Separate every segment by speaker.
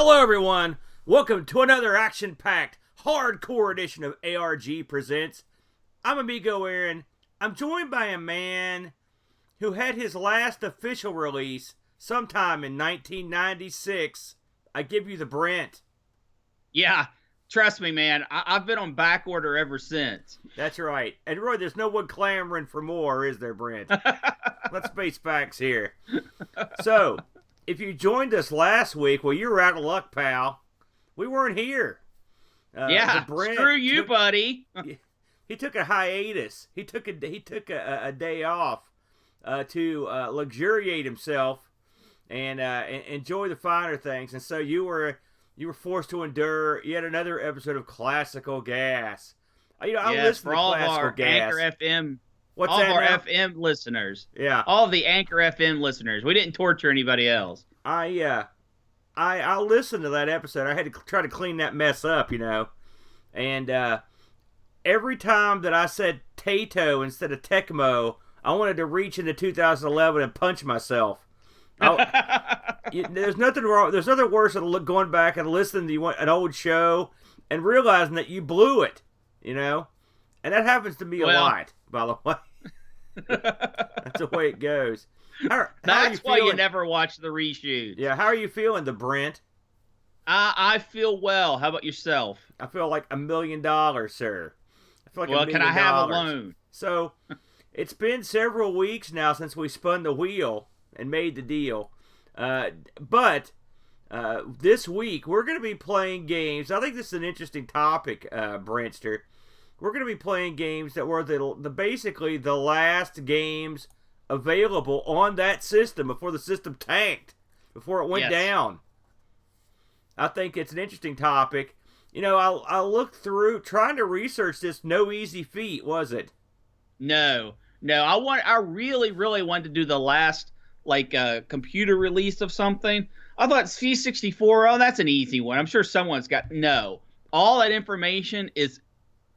Speaker 1: Hello everyone, welcome to another action-packed, hardcore edition of ARG Presents. I'm Amigo Aaron. I'm joined by a man who had his last official release sometime in 1996. I give you the Brent.
Speaker 2: Yeah, trust me, man. I've been on back order ever since.
Speaker 1: That's right. And Roy, there's no one clamoring for more, is there, Brent? Let's face facts here. So, if you joined us last week, well, you were out of luck, pal. We weren't here.
Speaker 2: Screw you, buddy.
Speaker 1: He took a hiatus. He took a day off to luxuriate himself and enjoy the finer things. And so you were forced to endure yet another episode of Classical Gas. I listen to Classical Gas.
Speaker 2: Anchor FM.
Speaker 1: What's
Speaker 2: all
Speaker 1: that
Speaker 2: of our
Speaker 1: now?
Speaker 2: FM listeners.
Speaker 1: Yeah.
Speaker 2: All of the Anchor FM listeners. We didn't torture anybody else.
Speaker 1: I listened to that episode. I had to try to clean that mess up, And every time that I said Tato instead of Tecmo, I wanted to reach into 2011 and punch myself. There's nothing wrong. There's nothing worse than going back and listening to an old show and realizing that you blew it, And that happens to me a lot, by the way. That's the way it goes.
Speaker 2: That's why you never watch the reshoot.
Speaker 1: Yeah, how are you feeling, the Brent?
Speaker 2: I feel well. How about yourself?
Speaker 1: I feel like $1 million, sir. I feel like
Speaker 2: well,
Speaker 1: $1 million.
Speaker 2: Can I have a loan?
Speaker 1: So, it's been several weeks now since we spun the wheel and made the deal. But this week, we're going to be playing games. I think this is an interesting topic, Brentster. We're going to be playing games that were basically the last games available on that system before the system tanked, before it went down. I think it's an interesting topic. I looked through, trying to research this, no easy feat, was it?
Speaker 2: No. I really, really wanted to do the last, computer release of something. I thought C64, oh, that's an easy one. I'm sure someone's got, no. All that information is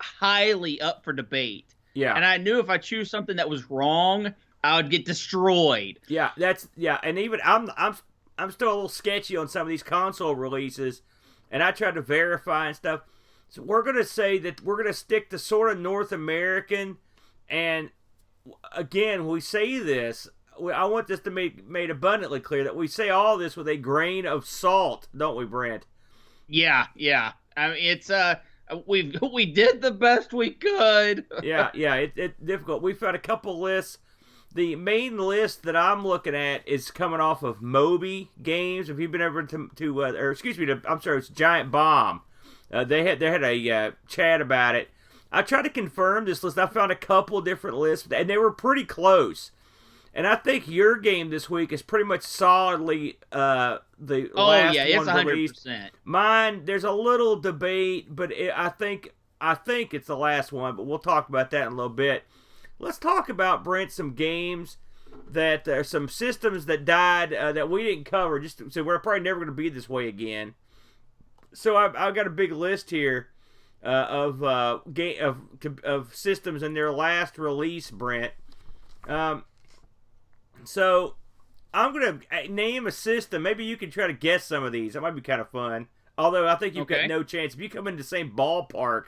Speaker 2: highly up for debate.
Speaker 1: Yeah.
Speaker 2: And I knew if I choose something that was wrong, I would get destroyed.
Speaker 1: Yeah, and even I'm still a little sketchy on some of these console releases, and I tried to verify and stuff. So we're gonna say that we're gonna stick to sort of North American, and again, when we say this, I want this to be made abundantly clear that we say all this with a grain of salt, don't we, Brent?
Speaker 2: Yeah. I mean, it's we did the best we could.
Speaker 1: yeah, it's difficult. We found a couple lists. The main list that I'm looking at is coming off of Moby Games. If you've been ever it's Giant Bomb. They had a chat about it. I tried to confirm this list. I found a couple different lists, and they were pretty close. And I think your game this week is pretty much solidly the last
Speaker 2: it's
Speaker 1: one released.
Speaker 2: 100%.
Speaker 1: Mine, there's a little debate, but I think it's the last one. But we'll talk about that in a little bit. Let's talk about, Brent, some games that are some systems that died that we didn't cover. So we're probably never going to be this way again. So I've got a big list here of systems and their last release, Brent. So I'm going to name a system. Maybe you can try to guess some of these. That might be kind of fun. Although I think you've got no chance. If you come in the same ballpark,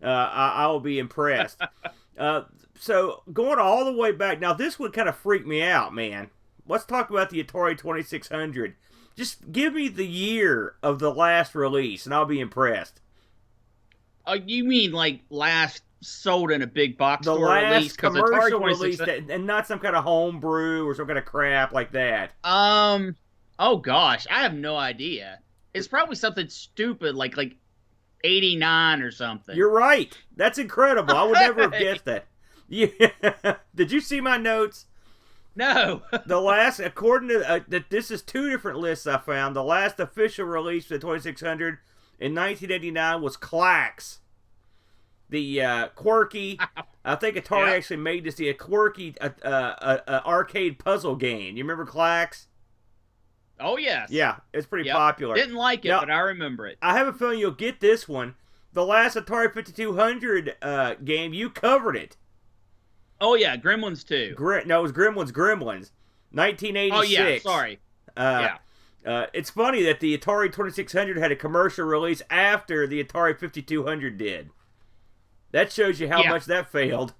Speaker 1: I will be impressed. So going all the way back, now this would kind of freak me out, man. Let's talk about the Atari 2600. Just give me the year of the last release, and I'll be impressed.
Speaker 2: You mean last sold in a big box
Speaker 1: store release? The last commercial release, and not some kind of homebrew or some kind of crap like that.
Speaker 2: Oh gosh, I have no idea. It's probably something stupid like 89 or something.
Speaker 1: You're right. That's incredible. I would never have guessed that. Yeah. Did you see my notes?
Speaker 2: No.
Speaker 1: The last, according to this is two different lists I found. The last official release for the 2600 in 1989 was Clax. The quirky, I think Atari actually made this the quirky arcade puzzle game. You remember Clax?
Speaker 2: Oh, yes.
Speaker 1: Yeah, it's pretty popular.
Speaker 2: Didn't like it, but I remember it.
Speaker 1: I have a feeling you'll get this one. The last Atari 5200 game, you covered it.
Speaker 2: Oh, yeah, Gremlins 2.
Speaker 1: No, it was Gremlins. 1986.
Speaker 2: Oh, yeah, sorry.
Speaker 1: It's funny that the Atari 2600 had a commercial release after the Atari 5200 did. That shows you how much that failed.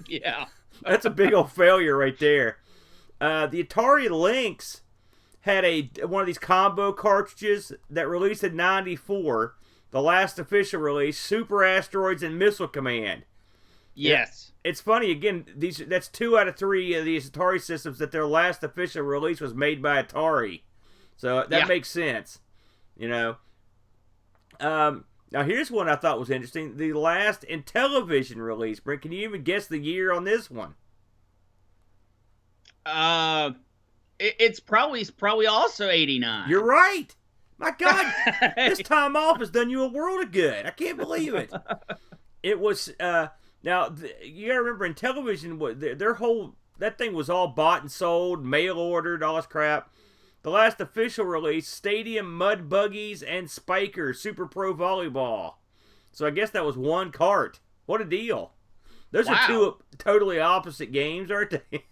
Speaker 2: Yeah.
Speaker 1: That's a big old failure right there. The Atari Lynx had one of these combo cartridges that released in '94. The last official release, Super Asteroids and Missile Command.
Speaker 2: Yes.
Speaker 1: It's funny, again, that's 2 out of 3 of these Atari systems that their last official release was made by Atari. So that makes sense, you know. Now here's one I thought was interesting. The last Intellivision release, Brent, can you even guess the year on this one?
Speaker 2: It's probably also 89.
Speaker 1: You're right. My God, this time off has done you a world of good. I can't believe it. It was, now, you gotta remember, Intellivision, their whole, that thing was all bought and sold, mail ordered, all this crap. The last official release, Stadium Mud Buggies and Spiker Super Pro Volleyball. So I guess that was one cart. What a deal. Those are 2 totally opposite games, aren't they?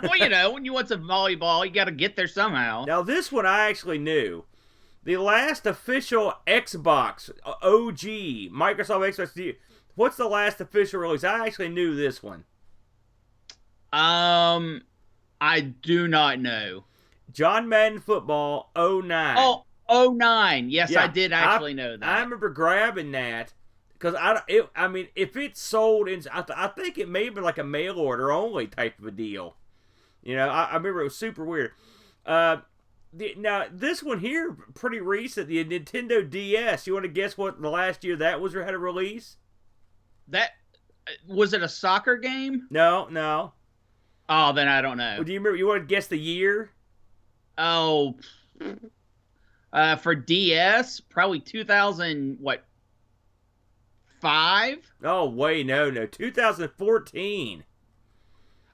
Speaker 2: Well, you know, when you want some volleyball, you got to get there somehow.
Speaker 1: Now, this one I actually knew. The last official Xbox, OG, Microsoft Xbox. What's the last official release? I actually knew this one.
Speaker 2: I do not know.
Speaker 1: John Madden Football 09.
Speaker 2: Oh, 09. Yes, yeah, I did actually know that.
Speaker 1: I remember grabbing that because I mean, if it's sold in, I think it may have been like a mail order only type of a deal. You know, I remember it was super weird. Now this one here, pretty recent, the Nintendo DS. You want to guess what the last year that was had a release?
Speaker 2: That was it a soccer game?
Speaker 1: No.
Speaker 2: Oh, then I don't know.
Speaker 1: Well, do you remember? You want to guess the year?
Speaker 2: Oh, for DS, probably 2000. What? 5?
Speaker 1: Oh, wait, no, 2014.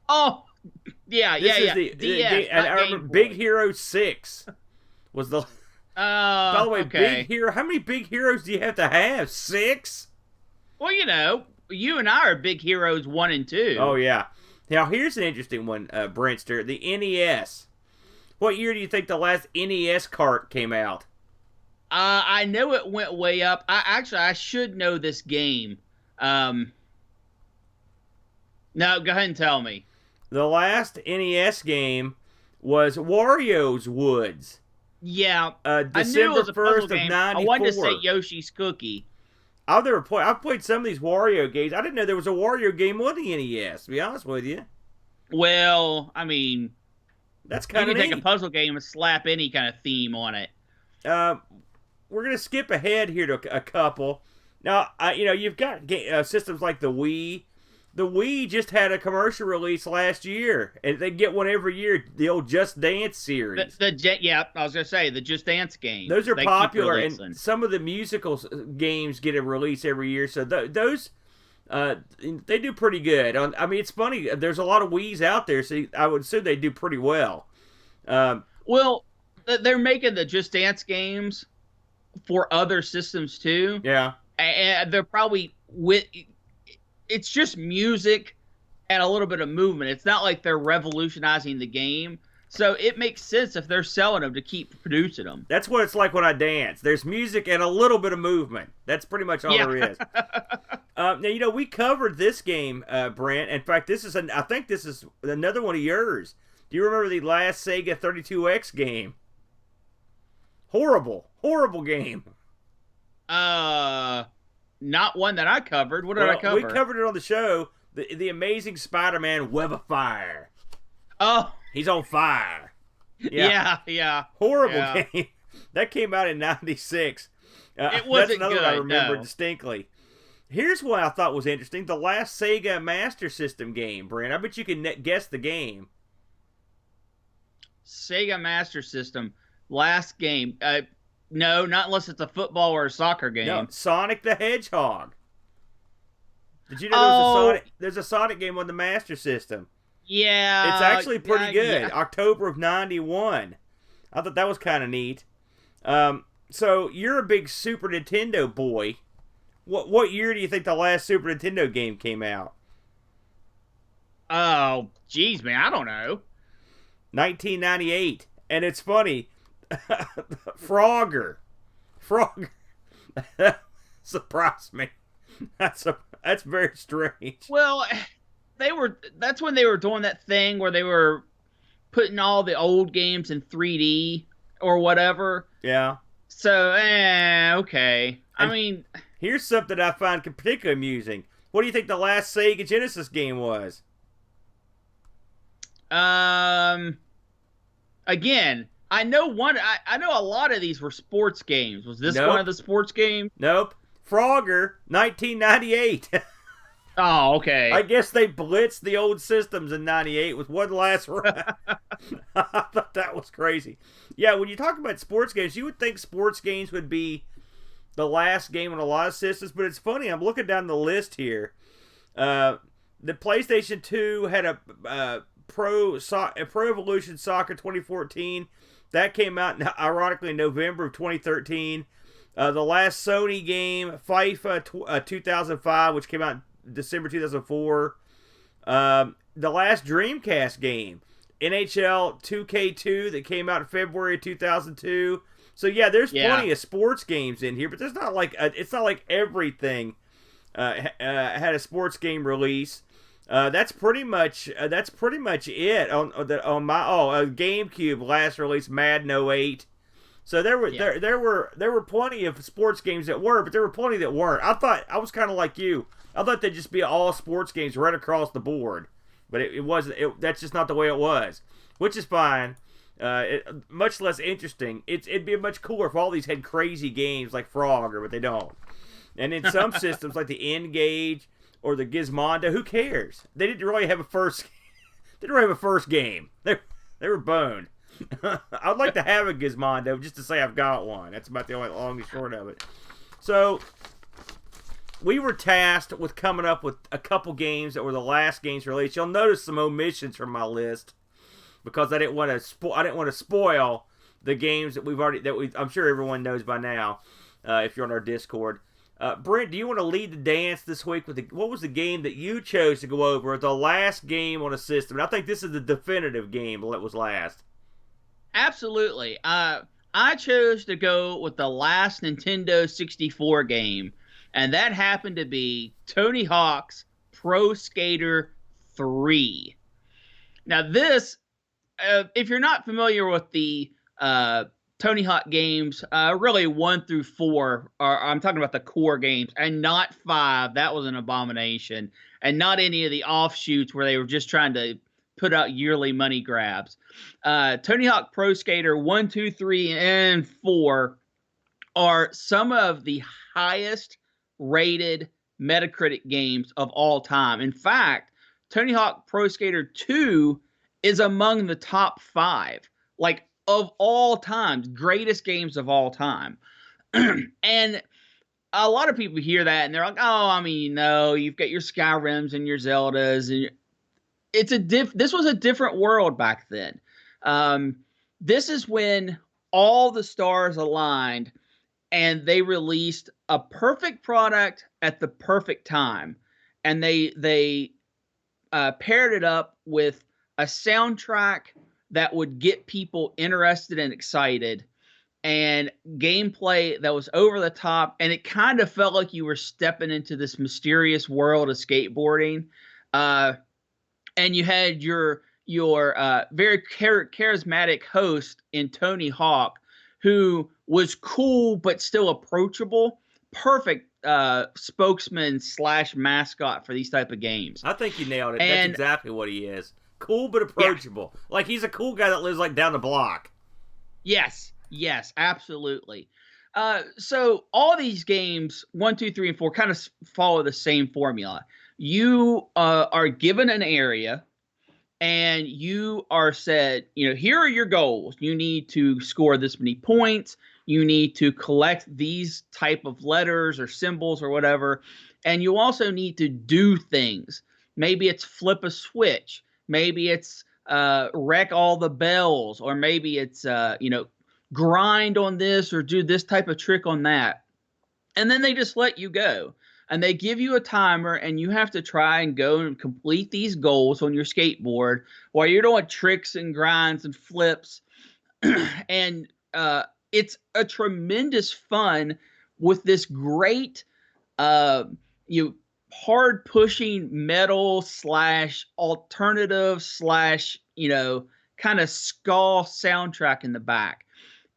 Speaker 2: Oh, yeah.
Speaker 1: DS, and I remember Big Hero 6 was the. By the way,
Speaker 2: okay.
Speaker 1: Big Hero. How many Big Heroes do you have to have? 6?
Speaker 2: Well, you know, you and I are Big Heroes 1 and 2.
Speaker 1: Oh yeah. Now here's an interesting one, Brentster. The NES. What year do you think the last NES cart came out?
Speaker 2: I know it went way up. I should know this game. No, go ahead and tell me.
Speaker 1: The last NES game was Wario's Woods.
Speaker 2: Yeah,
Speaker 1: December 1st of 94.
Speaker 2: I wanted to say Yoshi's Cookie.
Speaker 1: I've played some of these Wario games. I didn't know there was a Wario game on the NES, to be honest with you.
Speaker 2: Well, I mean,
Speaker 1: that's kind of
Speaker 2: neat. You can take a puzzle game and slap any kind of theme on it.
Speaker 1: We're going to skip ahead here to a couple. Now, you've got systems like the Wii. The Wii just had a commercial release last year, and they get one every year, the old Just Dance series.
Speaker 2: Yeah, I was going to say, the Just Dance games.
Speaker 1: Those are popular, and some of the musical games get a release every year, so those, they do pretty good. I mean, it's funny, there's a lot of Wiis out there, so I would assume they do pretty well.
Speaker 2: Well, they're making the Just Dance games for other systems, too.
Speaker 1: Yeah.
Speaker 2: And they're probably it's just music and a little bit of movement. It's not like they're revolutionizing the game. So it makes sense if they're selling them to keep producing them.
Speaker 1: That's what it's like when I dance. There's music and a little bit of movement. That's pretty much all there is. Now, we covered this game, Brent. In fact, I think this is another one of yours. Do you remember the last Sega 32X game? Horrible game.
Speaker 2: Not one that I covered. What did I cover?
Speaker 1: We covered it on the show. The Amazing Spider-Man Web of Fire.
Speaker 2: Oh.
Speaker 1: He's on fire.
Speaker 2: Yeah.
Speaker 1: Horrible game. That came out in 96.
Speaker 2: It wasn't
Speaker 1: that's another
Speaker 2: good,
Speaker 1: one I remember distinctly. Here's what I thought was interesting. The last Sega Master System game, Brent. I bet you can guess the game.
Speaker 2: Sega Master System. Last game. No, not unless it's a football or a soccer game.
Speaker 1: No, Sonic the Hedgehog. Did you know there's a Sonic game on the Master System?
Speaker 2: Yeah.
Speaker 1: It's actually pretty good.
Speaker 2: Yeah.
Speaker 1: October of 91. I thought that was kind of neat. So you're a big Super Nintendo boy. What year do you think the last Super Nintendo game came out?
Speaker 2: Oh, geez, man, I don't know.
Speaker 1: 1998. And it's funny. Frogger. Surprised me. That's very strange.
Speaker 2: Well, that's when they were doing that thing where they were putting all the old games in 3D or whatever.
Speaker 1: Yeah.
Speaker 2: So, okay. I mean,
Speaker 1: here's something I find particularly amusing. What do you think the last Sega Genesis game was?
Speaker 2: Again, I know one. I know a lot of these were sports games. Was this one of the sports games?
Speaker 1: Nope. Frogger, 1998.
Speaker 2: Oh, okay.
Speaker 1: I guess they blitzed the old systems in 98 with one last run. I thought that was crazy. Yeah, when you talk about sports games, you would think sports games would be the last game on a lot of systems, but it's funny. I'm looking down the list here. The PlayStation 2 had a Pro Evolution Soccer 2014. That came out, ironically, in November of 2013. The last Sony game, FIFA 2005, which came out in December 2004. The last Dreamcast game, NHL 2K2, that came out in February 2002. So yeah, there's plenty of sports games in here, but there's not like it's not like everything had a sports game release. That's pretty much it on my GameCube last release, Madden 08. So there were plenty of sports games that were, but there were plenty that weren't. I was kind of like you. I thought they'd just be all sports games right across the board, but it wasn't. That's just not the way it was, which is fine. Much less interesting. It'd be much cooler if all these had crazy games like Frogger, but they don't. And in some systems like the N-Gage or the Gizmondo, who cares? They didn't really have a first. They didn't really have a first game. They were boned. I'd like to have a Gizmondo just to say I've got one. That's about the only long and short of it. So we were tasked with coming up with a couple games that were the last games released. You'll notice some omissions from my list because I didn't want to spoil the games that I'm sure everyone knows by now. If you're on our Discord, Brent, do you want to lead the dance this week with what was the game that you chose to go over? The last game on a system. And I think this is the definitive game that was last.
Speaker 2: Absolutely. I chose to go with the last Nintendo 64 game, and that happened to be Tony Hawk's Pro Skater 3. Now this, if you're not familiar with the Tony Hawk games, really 1 through 4, I'm talking about the core games, and not 5. That was an abomination. And not any of the offshoots where they were just trying to put out yearly money grabs. Tony Hawk Pro Skater 1, 2, 3, and 4 are some of the highest rated Metacritic games of all time. In fact, Tony Hawk Pro Skater 2 is among the top 5, like of all times, greatest games of all time. And a lot of people hear that and they're like, oh, I mean, no, you've got your Skyrims and your Zeldas, and this was a different world back then. This is when all the stars aligned and they released a perfect product at the perfect time. And they paired it up with a soundtrack that would get people interested and excited, and gameplay that was over the top. And it kind of felt like you were stepping into this mysterious world of skateboarding. And you had your very charismatic host in Tony Hawk, who was cool but still approachable. Perfect spokesman / mascot for these type of games.
Speaker 1: I think you nailed it. That's exactly what he is. Cool but approachable. Yeah. Like he's a cool guy that lives like down the block.
Speaker 2: Yes, absolutely. So all these games, 1, 2, 3, and 4, kind of follow the same formula. You are given an area, and you are said, here are your goals. You need to score this many points. You need to collect these type of letters or symbols or whatever. And you also need to do things. Maybe it's flip a switch. Maybe it's wreck all the bells. Or maybe it's, grind on this or do this type of trick on that. And then they just let you go. And they give you a timer, and you have to try and go and complete these goals on your skateboard while you're doing tricks and grinds and flips. And it's a tremendous fun with this great you hard pushing metal slash alternative slash kind of ska soundtrack in the back,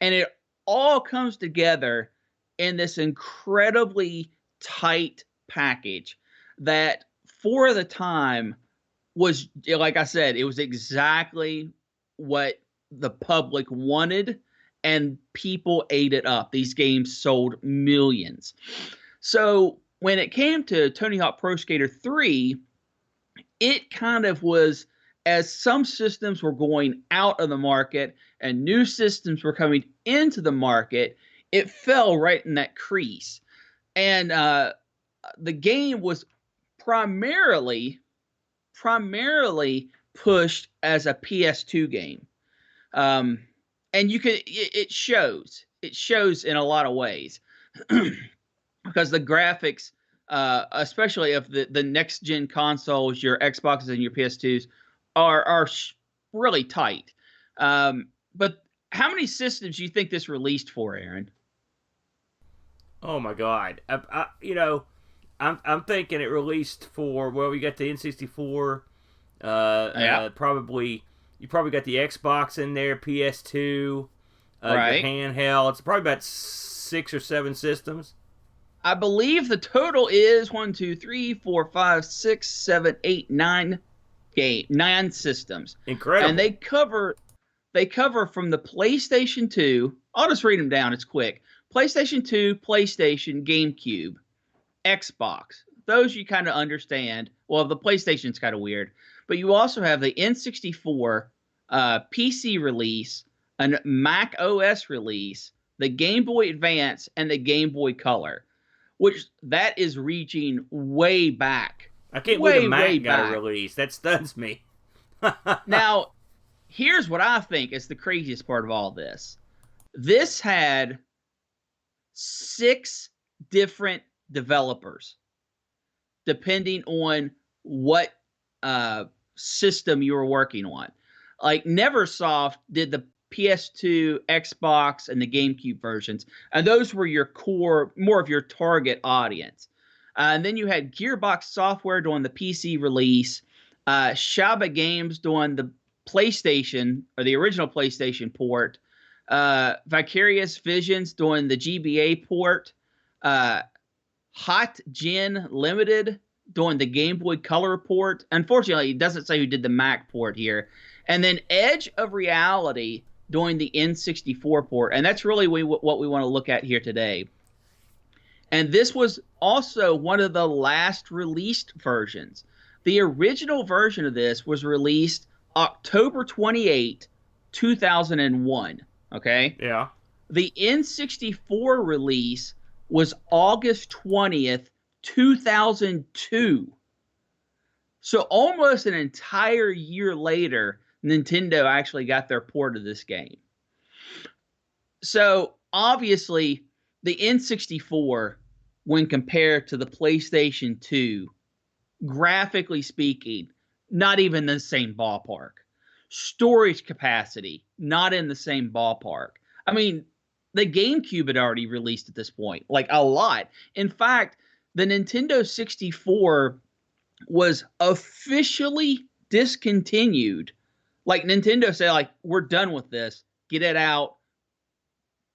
Speaker 2: and it all comes together in this incredibly tight package that for the time was, like I said, it was exactly what the public wanted, and people ate it up. These games sold millions. So when it came to Tony Hawk Pro Skater 3, it kind of was, as some systems were going out of the market and new systems were coming into the market, it fell right in that crease. And the game was primarily pushed as a PS2 game. And you can, it shows in a lot of ways because the graphics, especially of the next gen consoles, your Xboxes and your PS2s, are really tight. But how many systems do you think this released for, Aaron?
Speaker 1: Oh my God! I'm thinking it released for, well, we got the N64.
Speaker 2: Yeah.
Speaker 1: You probably got the Xbox in there, PS2,
Speaker 2: Right.
Speaker 1: your handheld. It's probably about 6 or 7 systems.
Speaker 2: I believe the total is 1, 2, 3, 4, 5, 6, 7, 8, 9 9 systems.
Speaker 1: Incredible.
Speaker 2: And they cover from the PlayStation 2. I'll just read them down. It's quick. PlayStation 2, PlayStation, GameCube, Xbox. Those you kind of understand. Well, the PlayStation's kind of weird. But you also have the N64 PC release, a Mac OS release, the Game Boy Advance, and the Game Boy Color, which that is reaching way back.
Speaker 1: I can't believe the Mac got a release. That stuns me.
Speaker 2: Now, here's what I think is the craziest part of all this. This had 6 different developers, depending on what system you were working on. Like Neversoft did the PS2, Xbox, and the GameCube versions, and those were your core, more of your target audience. And then you had Gearbox Software doing the PC release, Shaba Games doing the PlayStation, or the original PlayStation port, Vicarious Visions doing the GBA port, Hot Gen Limited doing the Game Boy Color port. Unfortunately, it doesn't say who did the Mac port here. And then Edge of Reality doing the N64 port. And that's really what we want to look at here today. And this was also one of the last released versions. The original version of this was released October 28, 2001. Okay?
Speaker 1: Yeah.
Speaker 2: The N64 release was August 20th, 2002. So almost an entire year later, Nintendo actually got their port of this game. So obviously, the N64, when compared to the PlayStation 2, graphically speaking, not even the same ballpark. Storage capacity, not in the same ballpark. I mean, the GameCube had already released at this point, like a lot. In fact, the Nintendo 64 was officially discontinued. Like Nintendo said, like, we're done with this. Get it out.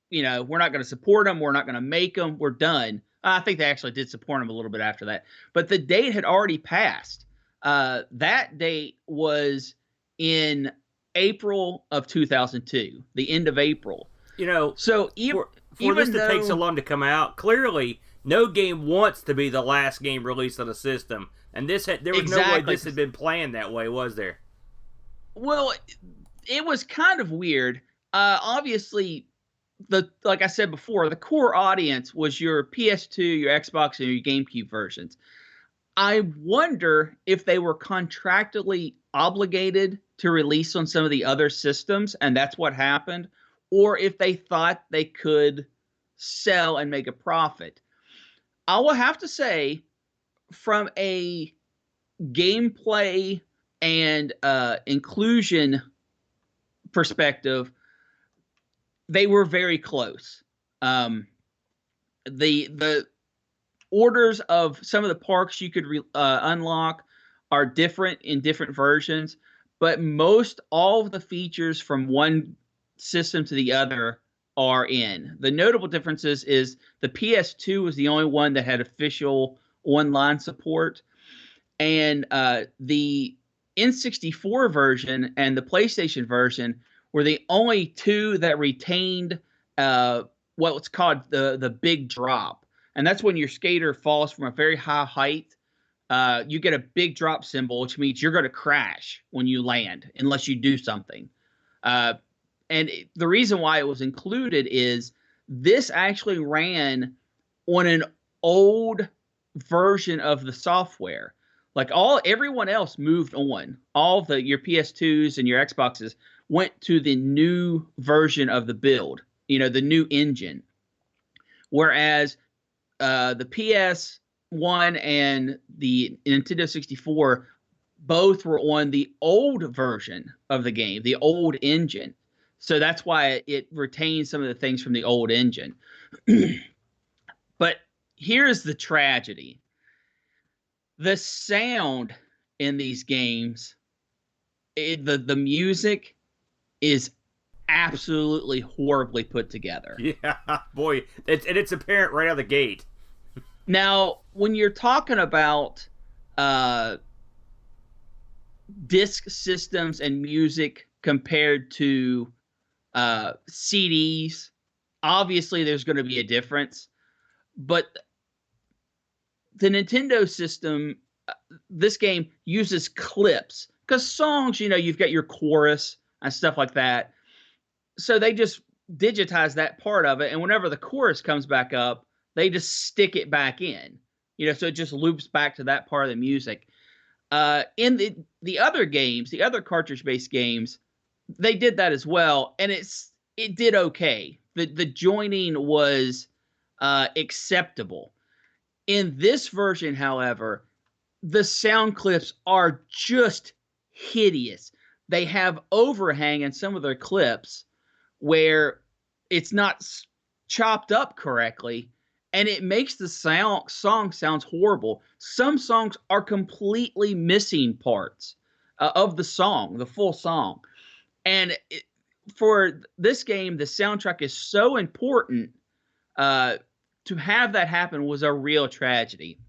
Speaker 2: You know, we're not going to support them. We're not going to make them. We're done. I think they actually did support them a little bit after that. But the date had already passed. That date was in April of 2002, the end of April.
Speaker 1: You know,
Speaker 2: so
Speaker 1: for this to take so long to come out, clearly no game wants to be the last game released on a system. And there was no way this had been planned that way, was there?
Speaker 2: Well, it was kind of weird. Obviously, like I said before, the core audience was your PS2, your Xbox, and your GameCube versions. I wonder if they were contractually obligated to release on some of the other systems, and that's what happened, or if they thought they could sell and make a profit. I will have to say, from a gameplay and inclusion perspective, they were very close. The orders of some of the parks you could unlock are different in different versions, but most all of the features from one system to the other are in. The notable differences is the PS2 was the only one that had official online support, and the N64 version and the PlayStation version were the only two that retained what's called the big drop. And that's when your skater falls from a very high height. You get a big drop symbol, which means you're going to crash when you land unless you do something. The reason why it was included is this actually ran on an old version of the software. Like everyone else moved on. All your PS2s and your Xboxes went to the new version of the build, the new engine. Whereas the PS1 and the Nintendo 64 both were on the old version of the game, the old engine. So that's why it retains some of the things from the old engine. But here's the tragedy. The sound in these games, the music is absolutely horribly put together.
Speaker 1: Yeah, boy, it's apparent right out of the gate.
Speaker 2: Now, when you're talking about disc systems and music compared to CDs, obviously there's going to be a difference. But the Nintendo system, this game uses clips because songs, you've got your chorus and stuff like that. So they just digitize that part of it. And whenever the chorus comes back up, they just stick it back in, so it just loops back to that part of the music. In the other games, the other cartridge-based games, they did that as well. And it did okay. The joining was acceptable. In this version, however, the sound clips are just hideous. They have overhang in some of their clips where it's not chopped up correctly, and it makes the song sounds horrible. Some songs are completely missing parts of the song, the full song. And for this game, the soundtrack is so important. To have that happen was a real tragedy.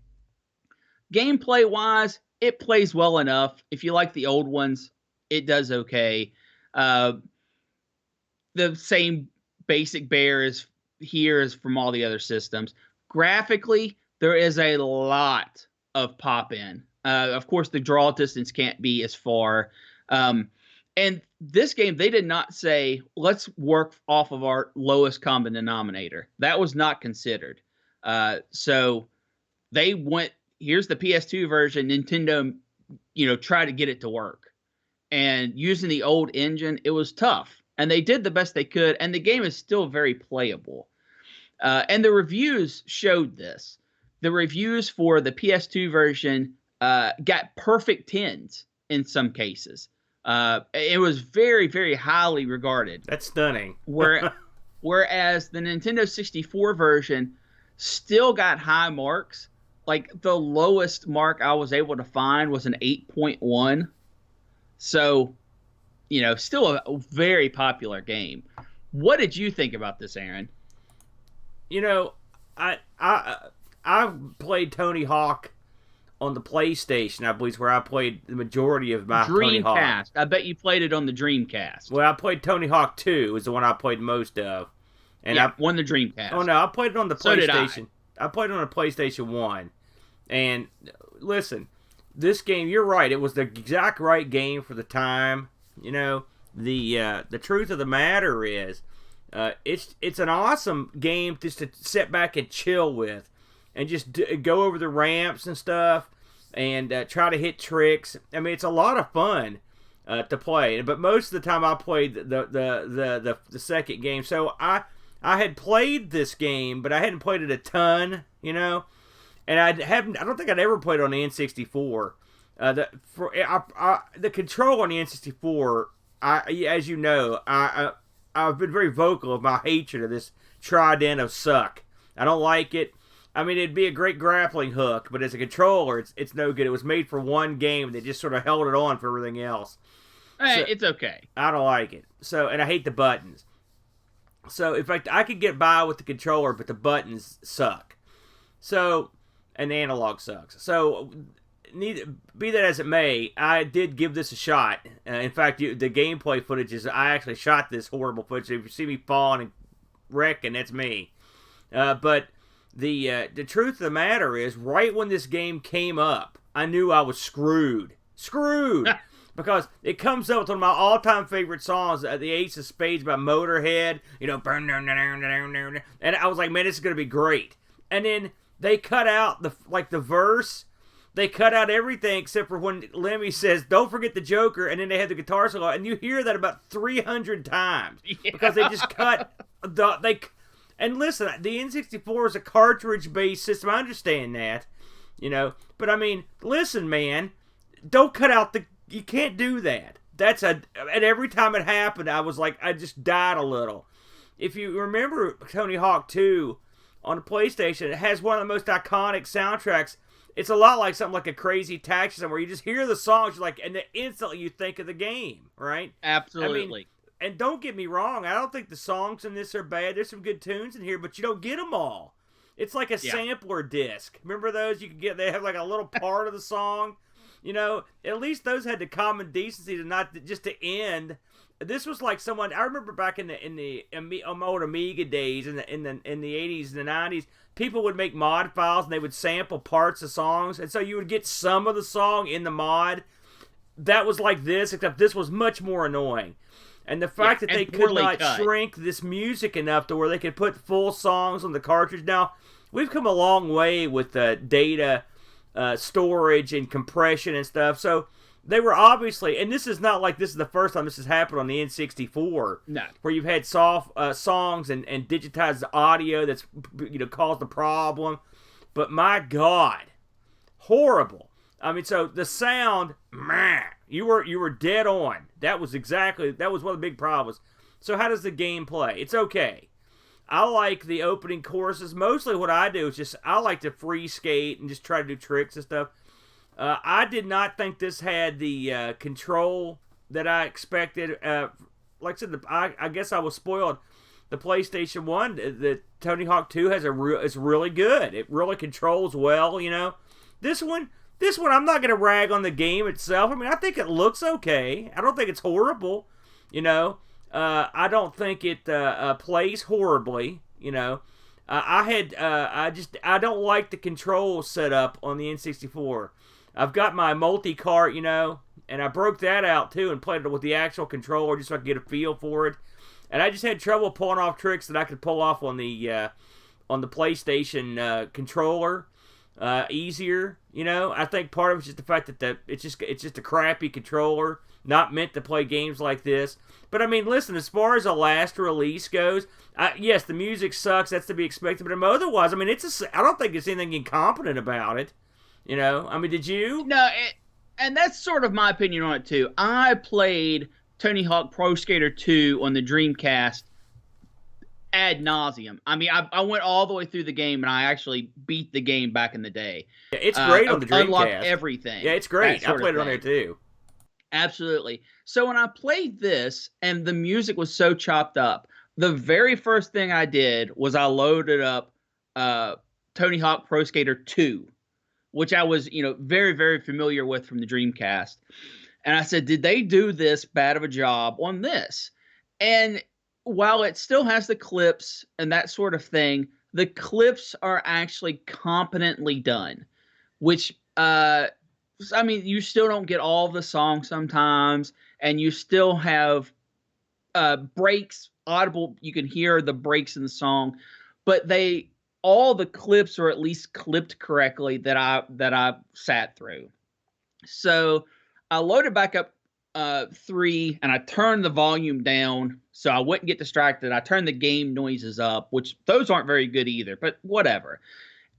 Speaker 2: Gameplay-wise, it plays well enough. If you like the old ones, it does okay. The same basic bear is here as from all the other systems. Graphically, there is a lot of pop-in. Of course, the draw distance can't be as far. And this game, they did not say, let's work off of our lowest common denominator. That was not considered. So they went, here's the PS2 version. Nintendo, tried to get it to work. And using the old engine, it was tough. And they did the best they could. And the game is still very playable. And the reviews showed this. The reviews for the PS2 version got perfect 10s in some cases. It was very, very highly regarded.
Speaker 1: That's stunning.
Speaker 2: Whereas the Nintendo 64 version still got high marks. Like the lowest mark I was able to find was an 8.1. So, still a very popular game. What did you think about this, Aaron?
Speaker 1: I played Tony Hawk on the PlayStation, I believe, is where I played the majority of my Tony Hawk.
Speaker 2: Dreamcast. I bet you played it on the Dreamcast.
Speaker 1: Well, I played Tony Hawk 2 was the one I played most of. And
Speaker 2: I won the Dreamcast.
Speaker 1: Oh, no, I played it on the
Speaker 2: So did
Speaker 1: PlayStation. I played it on the PlayStation 1. And listen, this game, you're right. It was the exact right game for the time. The truth of the matter is, it's an awesome game just to sit back and chill with. And just go over the ramps and stuff, and try to hit tricks. I mean, it's a lot of fun to play. But most of the time, I played the second game. So I had played this game, but I hadn't played it a ton, And I don't think I'd ever played it on the N64. The control on the N64, as you know, I've been very vocal of my hatred of this trident of suck. I don't like it. I mean, it'd be a great grappling hook, but as a controller, it's no good. It was made for one game. They just sort of held it on for everything else. So,
Speaker 2: It's okay.
Speaker 1: I don't like it. So, and I hate the buttons. So, in fact, I could get by with the controller, but the buttons suck. So, and the analog sucks. So, be that as it may, I did give this a shot. In fact, the gameplay footage is I actually shot this horrible footage. If you see me falling and wrecking, that's me. But the truth of the matter is, right when this game came up, I knew I was screwed. Because it comes up with one of my all-time favorite songs, the Ace of Spades by Motorhead, you know, and I was like, man, this is going to be great. And then they cut out the verse. They cut out everything except for when Lemmy says, don't forget the Joker, and then they had the guitar solo, and you hear that about 300 times. Yeah. Because they just cut and listen, the N64 is a cartridge-based system. I understand that, you know. But, I mean, listen, man, don't cut out you can't do that. And every time it happened, I was like, I just died a little. If you remember Tony Hawk 2 on the PlayStation, it has one of the most iconic soundtracks. It's a lot like something like a Crazy Taxi where you just hear the songs, you're like, and then instantly you think of the game, right?
Speaker 2: Absolutely.
Speaker 1: I mean, and don't get me wrong, I don't think the songs in this are bad. There's some good tunes in here, but you don't get them all. It's like a sampler disc. Remember those? They have like a little part of the song. You know, at least those had the common decency to not just to end. This was like someone I remember back in the old Amiga days in the 80s and the 90s. People would make mod files and they would sample parts of songs, and so you would get some of the song in the mod. That was like this, except this was much more annoying. And the fact that they could not shrink this music enough to where they could put full songs on the cartridge. Now, we've come a long way with data storage and compression and stuff. So they were obviously, and this is not like this is the first time this has happened on the N64.
Speaker 2: No.
Speaker 1: Where you've had soft songs and digitized audio that's caused a problem. But my God, horrible. I mean, so the sound, man, you were dead on. That was one of the big problems. So how does the game play? It's okay. I like the opening courses. Mostly what I do is I like to free skate and just try to do tricks and stuff. I did not think this had the control that I expected. Like I said, I guess I was spoiled. The PlayStation 1, the Tony Hawk 2 it's really good. It really controls well, you know. This one, I'm not going to rag on the game itself. I mean, I think it looks okay. I don't think it's horrible, you know. I don't think it plays horribly, you know. I don't like the control setup on the N64. I've got my multi-cart, you know, and I broke that out too and played it with the actual controller just so I could get a feel for it. And I just had trouble pulling off tricks that I could pull off on the PlayStation controller easier, you know. I think part of it's just the fact that it's just a crappy controller, not meant to play games like this. But I mean, listen, as far as a last release goes, yes, the music sucks. That's to be expected. But otherwise, I mean, I don't think there's anything incompetent about it. You know, I mean, did you?
Speaker 2: No, and that's sort of my opinion on it too. I played Tony Hawk Pro Skater 2 on the Dreamcast ad nauseum. I mean, I went all the way through the game, and I actually beat the game back in the day.
Speaker 1: Yeah, it's great on the Dreamcast.
Speaker 2: Unlocked everything.
Speaker 1: Yeah, it's great. I played it on there too.
Speaker 2: Absolutely. So when I played this, and the music was so chopped up, the very first thing I did was I loaded up Tony Hawk Pro Skater 2, which I was, very, very familiar with from the Dreamcast. And I said, did they do this bad of a job on this? And while it still has the clips and that sort of thing, the clips are actually competently done, which, I mean, you still don't get all the songs sometimes, and you still have breaks, audible, you can hear the breaks in the song, but all the clips are at least clipped correctly that I sat through. So I loaded back up 3, and I turned the volume down so I wouldn't get distracted. I turned the game noises up, which those aren't very good either, but whatever.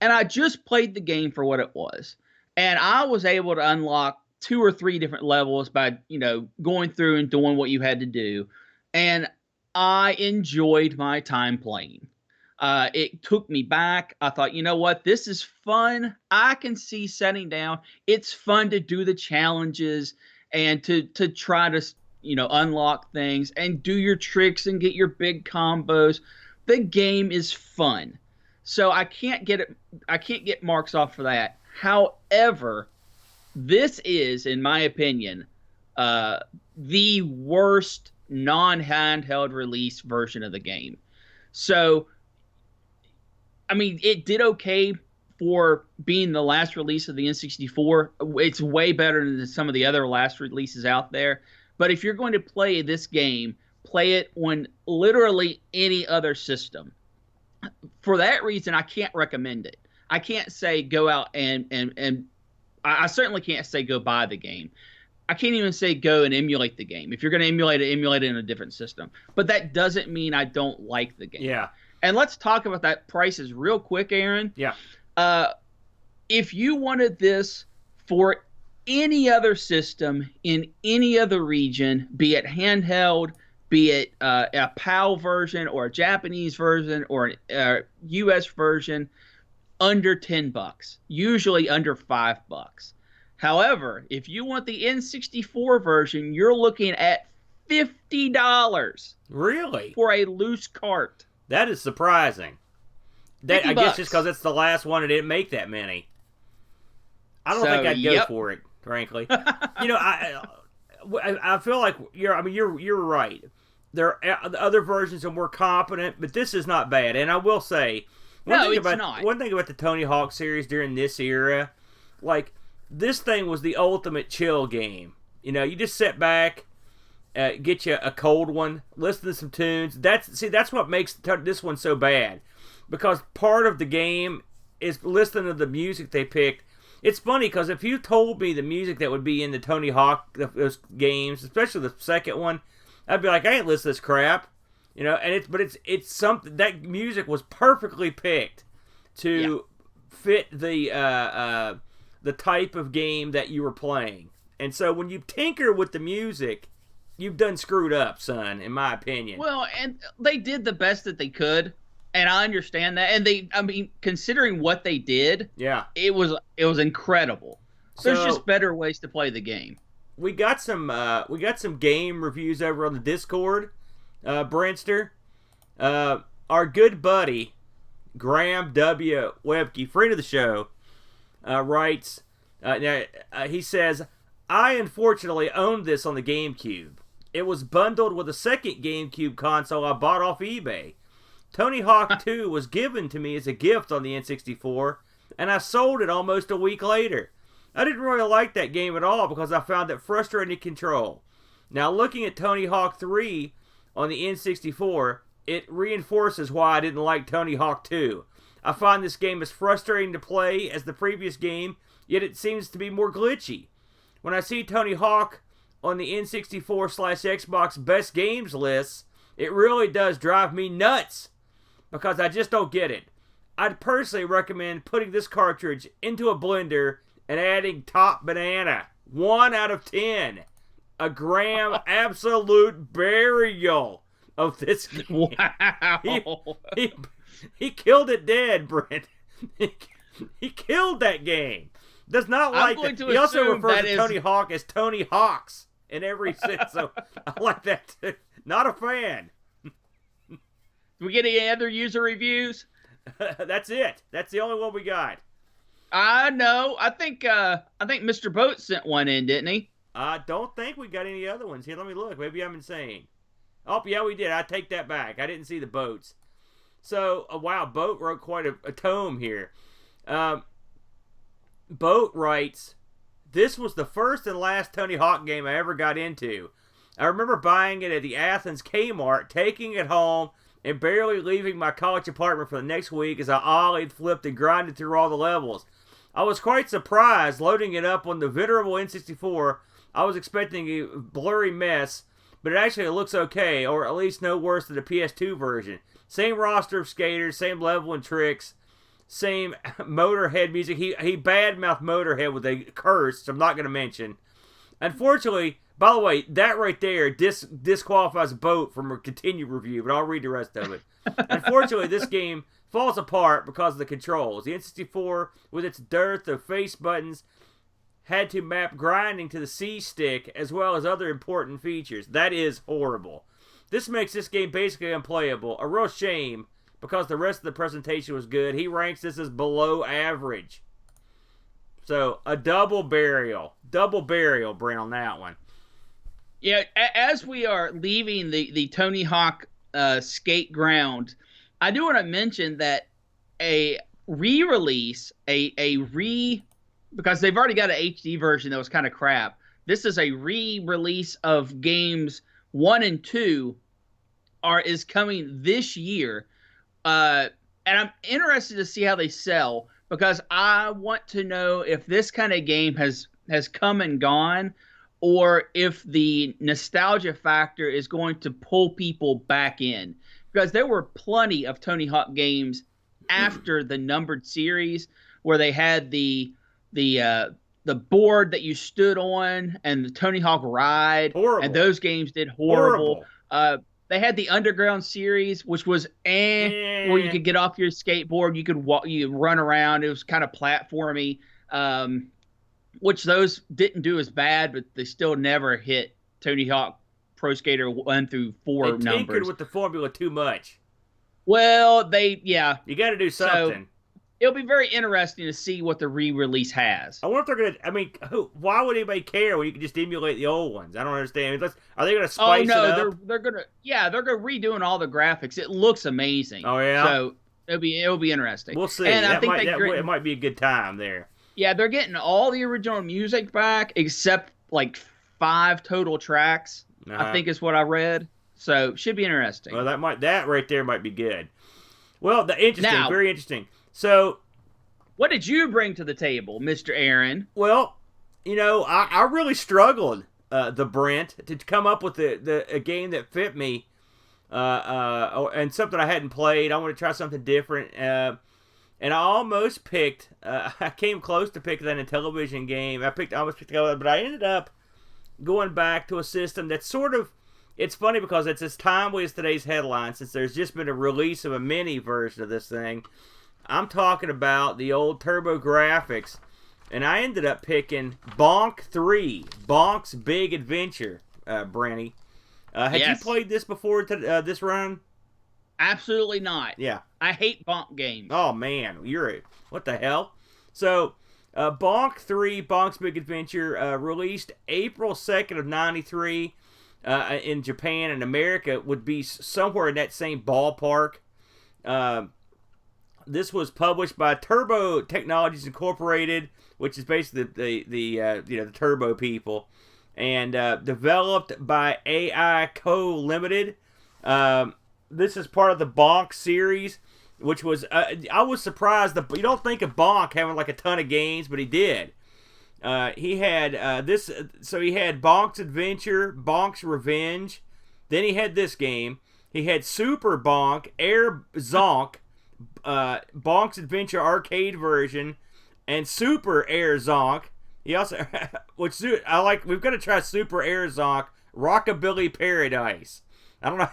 Speaker 2: And I just played the game for what it was. And I was able to unlock 2 or 3 different levels by, going through and doing what you had to do. And I enjoyed my time playing. It took me back. I thought, you know what? This is fun. I can see setting down. It's fun to do the challenges and to try to, unlock things and do your tricks and get your big combos. The game is fun. So I can't get marks off for that. However, this is, in my opinion, the worst non-handheld release version of the game. So, I mean, it did okay for being the last release of the N64. It's way better than some of the other last releases out there. But if you're going to play this game, play it on literally any other system. For that reason, I can't recommend it. I can't say go out and I certainly can't say go buy the game. I can't even say go and emulate the game. If you're going to emulate it in a different system. But that doesn't mean I don't like the game.
Speaker 1: Yeah.
Speaker 2: And let's talk about that prices real quick, Aaron.
Speaker 1: Yeah.
Speaker 2: If you wanted this for any other system in any other region, be it handheld, be it a PAL version or a Japanese version or a US version, under $10, usually under $5. However, if you want the N64 version, you're looking at $50.
Speaker 1: Really?
Speaker 2: For a loose cart.
Speaker 1: That is surprising. That I
Speaker 2: $50.
Speaker 1: guess just because it's the last one, it didn't make that many. I don't think I'd go for it, frankly. I feel like you're right. The other versions are more competent, but this is not bad. And I will say, one thing about the Tony Hawk series during this era, like, this thing was the ultimate chill game. You just sit back, get you a cold one, listen to some tunes. That's what makes this one so bad, because part of the game is listening to the music they picked. It's funny because if you told me the music that would be in the Tony Hawk those games, especially the second one, I'd be like, I ain't listen to this crap. It's something that music was perfectly picked to fit the type of game that you were playing. And so when you tinker with the music, you've done screwed up, son, in my opinion.
Speaker 2: Well, and they did the best that they could, and I understand that. And considering what they did, it was incredible. There's just better ways to play the game.
Speaker 1: We got some game reviews over on the Discord, Brentster. Our good buddy Graham W. Webke, friend of the show, writes. He says, I unfortunately owned this on the GameCube. It was bundled with a second GameCube console I bought off eBay. Tony Hawk 2 was given to me as a gift on the N64, and I sold it almost a week later. I didn't really like that game at all because I found it frustrating to control. Now, looking at Tony Hawk 3 on the N64, it reinforces why I didn't like Tony Hawk 2. I find this game as frustrating to play as the previous game, yet it seems to be more glitchy. When I see Tony Hawk on the N64/Xbox Best Games lists, it really does drive me nuts because I just don't get it. I'd personally recommend putting this cartridge into a blender and adding Top Banana. 1 out of 10. A Graham absolute burial of this game.
Speaker 2: Wow.
Speaker 1: He killed it dead, Brent. He killed that game. Does not like that. He also refers to Tony Hawk as Tony Hawks in every sense, so I like that too. Not a fan.
Speaker 2: Do we get any other user reviews?
Speaker 1: That's it. That's the only one we got.
Speaker 2: I know. I think Mr. Boat sent one in, didn't he?
Speaker 1: I don't think we got any other ones. Here, let me look. Maybe I'm insane. Oh, yeah, we did. I take that back. I didn't see the Boats. So, wow, Boat wrote quite a tome here. Boat writes, this was the first and last Tony Hawk game I ever got into. I remember buying it at the Athens Kmart, taking it home, and barely leaving my college apartment for the next week as I ollied, flipped, and grinded through all the levels. I was quite surprised loading it up on the venerable N64. I was expecting a blurry mess, but it actually looks okay, or at least no worse than the PS2 version. Same roster of skaters, same level and tricks, same Motorhead music. He badmouthed Motorhead with a curse, I'm not going to mention. Unfortunately, By the way, that right there disqualifies Boat from a continued review, but I'll read the rest of it. Unfortunately, this game falls apart because of the controls. The N64, with its dearth of face buttons, had to map grinding to the C stick as well as other important features. That is horrible. This makes this game basically unplayable. A real shame because the rest of the presentation was good. He ranks this as below average. So, a double burial. Double burial, Brent, on that one.
Speaker 2: Yeah, as we are leaving the Tony Hawk skate ground, I do want to mention that a re-release, because they've already got an HD version that was kind of crap. This is a re-release of games 1 and 2 is coming this year. And I'm interested to see how they sell, because I want to know if this kind of game has come and gone, or if the nostalgia factor is going to pull people back in. Because there were plenty of Tony Hawk games after the numbered series where they had the board that you stood on and the Tony Hawk ride.
Speaker 1: Horrible.
Speaker 2: And those games did horrible. They had the Underground series, which was where you could get off your skateboard, you could run around. It was kind of platformy, which those didn't do as bad, but they still never hit Tony Hawk Pro Skater 1 through 4 numbers.
Speaker 1: They tinkered with the formula too much.
Speaker 2: Well, you
Speaker 1: got to do something.
Speaker 2: So, it'll be very interesting to see what the re-release has.
Speaker 1: I wonder if they're going to, why would anybody care when you can just emulate the old ones? I don't understand. Are they going to spice it up?
Speaker 2: They're going to redoing all the graphics. It looks amazing.
Speaker 1: Oh, yeah?
Speaker 2: So, it'll be interesting.
Speaker 1: We'll see.
Speaker 2: And
Speaker 1: it might be a good time there.
Speaker 2: Yeah, they're getting all the original music back, except like 5 total tracks, I think is what I read. So, should be interesting.
Speaker 1: Well, that right there might be good. Well, very interesting. So,
Speaker 2: what did you bring to the table, Mr. Aaron?
Speaker 1: Well, I really struggled, the Brent, to come up with a game that fit me, and something I hadn't played. I want to try something different, and I almost picked. I came close to picking that Intellivision game. I almost picked it, but I ended up going back to a system that's sort of. It's funny because it's as timely as today's headline, since there's just been a release of a mini version of this thing. I'm talking about the old TurboGrafx, and I ended up picking Bonk 3, Bonk's Big Adventure, Brenny. Had you played this before this run?
Speaker 2: Absolutely not.
Speaker 1: Yeah.
Speaker 2: I hate Bonk games.
Speaker 1: Oh, man. What the hell? So, Bonk 3, Bonk's Big Adventure, released April 2nd of 93 in Japan, and America would be somewhere in that same ballpark. This was published by Turbo Technologies Incorporated, which is basically the Turbo people, and developed by AI Co. Limited. This is part of the Bonk series, which was I was surprised that you don't think of Bonk having like a ton of games, but he did. He had this, so he had Bonk's Adventure, Bonk's Revenge, then he had this game. He had Super Bonk, Air Zonk, Bonk's Adventure arcade version, and Super Air Zonk. He also, we've got to try Super Air Zonk, Rockabilly Paradise. I don't know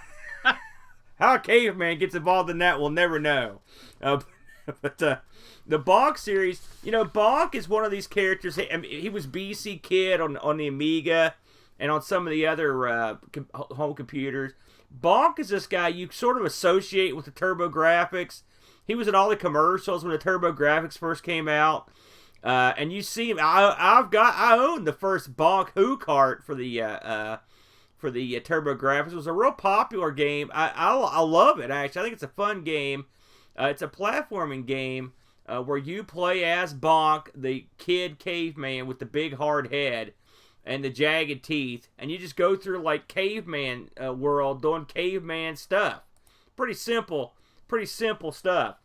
Speaker 1: how a caveman gets involved in that, we'll never know. But the Bonk series, Bonk is one of these characters. He was BC Kid on the Amiga and on some of the other home computers. Bonk is this guy you sort of associate with the TurboGrafx. He was in all the commercials when the TurboGrafx first came out, and you see him. I own the first Bonk Who cart for the TurboGrafx. It was a real popular game. I love it, actually. I think it's a fun game. It's a platforming game where you play as Bonk, the kid caveman with the big hard head and the jagged teeth, and you just go through like caveman world doing caveman stuff. Pretty simple stuff.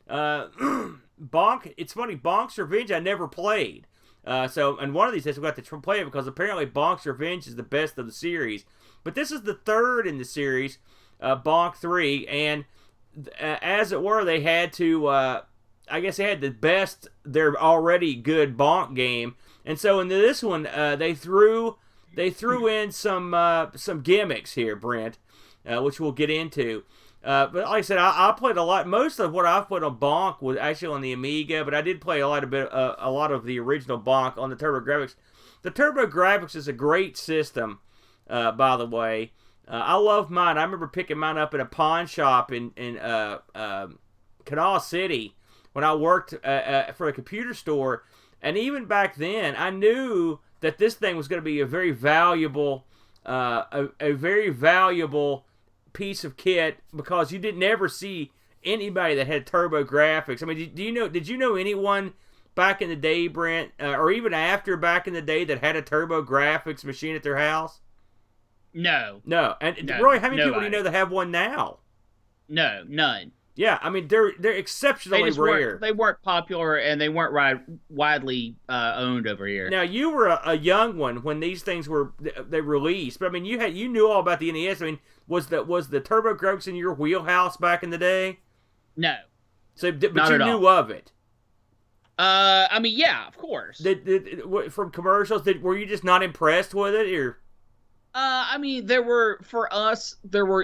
Speaker 1: Bonk, it's funny, Bonk's Revenge I never played. And one of these days we got to play it because apparently Bonk's Revenge is the best of the series. But this is the third in the series, Bonk 3, and as it were, they had to, I guess they had the best, their already good Bonk game. And so into this one, they threw they threw in some gimmicks here, Brent, which we'll get into. But like I said, I played a lot. Most of what I've played on Bonk was actually on the Amiga, but I did play a lot of the original Bonk on the TurboGrafx. The TurboGrafx is a great system, by the way. I love mine. I remember picking mine up at a pawn shop in Canal City when I worked for a computer store. And even back then, I knew that this thing was going to be a very valuable, piece of kit, because you did never see anybody that had TurboGrafx. I mean, did you know anyone back in the day, Brent, or even after back in the day, that had a TurboGrafx machine at their house?
Speaker 2: No.
Speaker 1: And
Speaker 2: no,
Speaker 1: Roy, how many people
Speaker 2: nobody.
Speaker 1: do you know that have one now?
Speaker 2: No, none.
Speaker 1: Yeah, I mean, they're exceptionally rare.
Speaker 2: They weren't popular, and they weren't widely owned over here.
Speaker 1: Now, you were a young one when these things they released, but I mean, you knew all about the NES. I mean, was the TurboGrafx in your wheelhouse back in the day?
Speaker 2: No.
Speaker 1: So, but
Speaker 2: Not
Speaker 1: you
Speaker 2: at
Speaker 1: knew
Speaker 2: all.
Speaker 1: of it.
Speaker 2: I mean, yeah, of course.
Speaker 1: From commercials, were you just not impressed with it, or?
Speaker 2: I mean, there were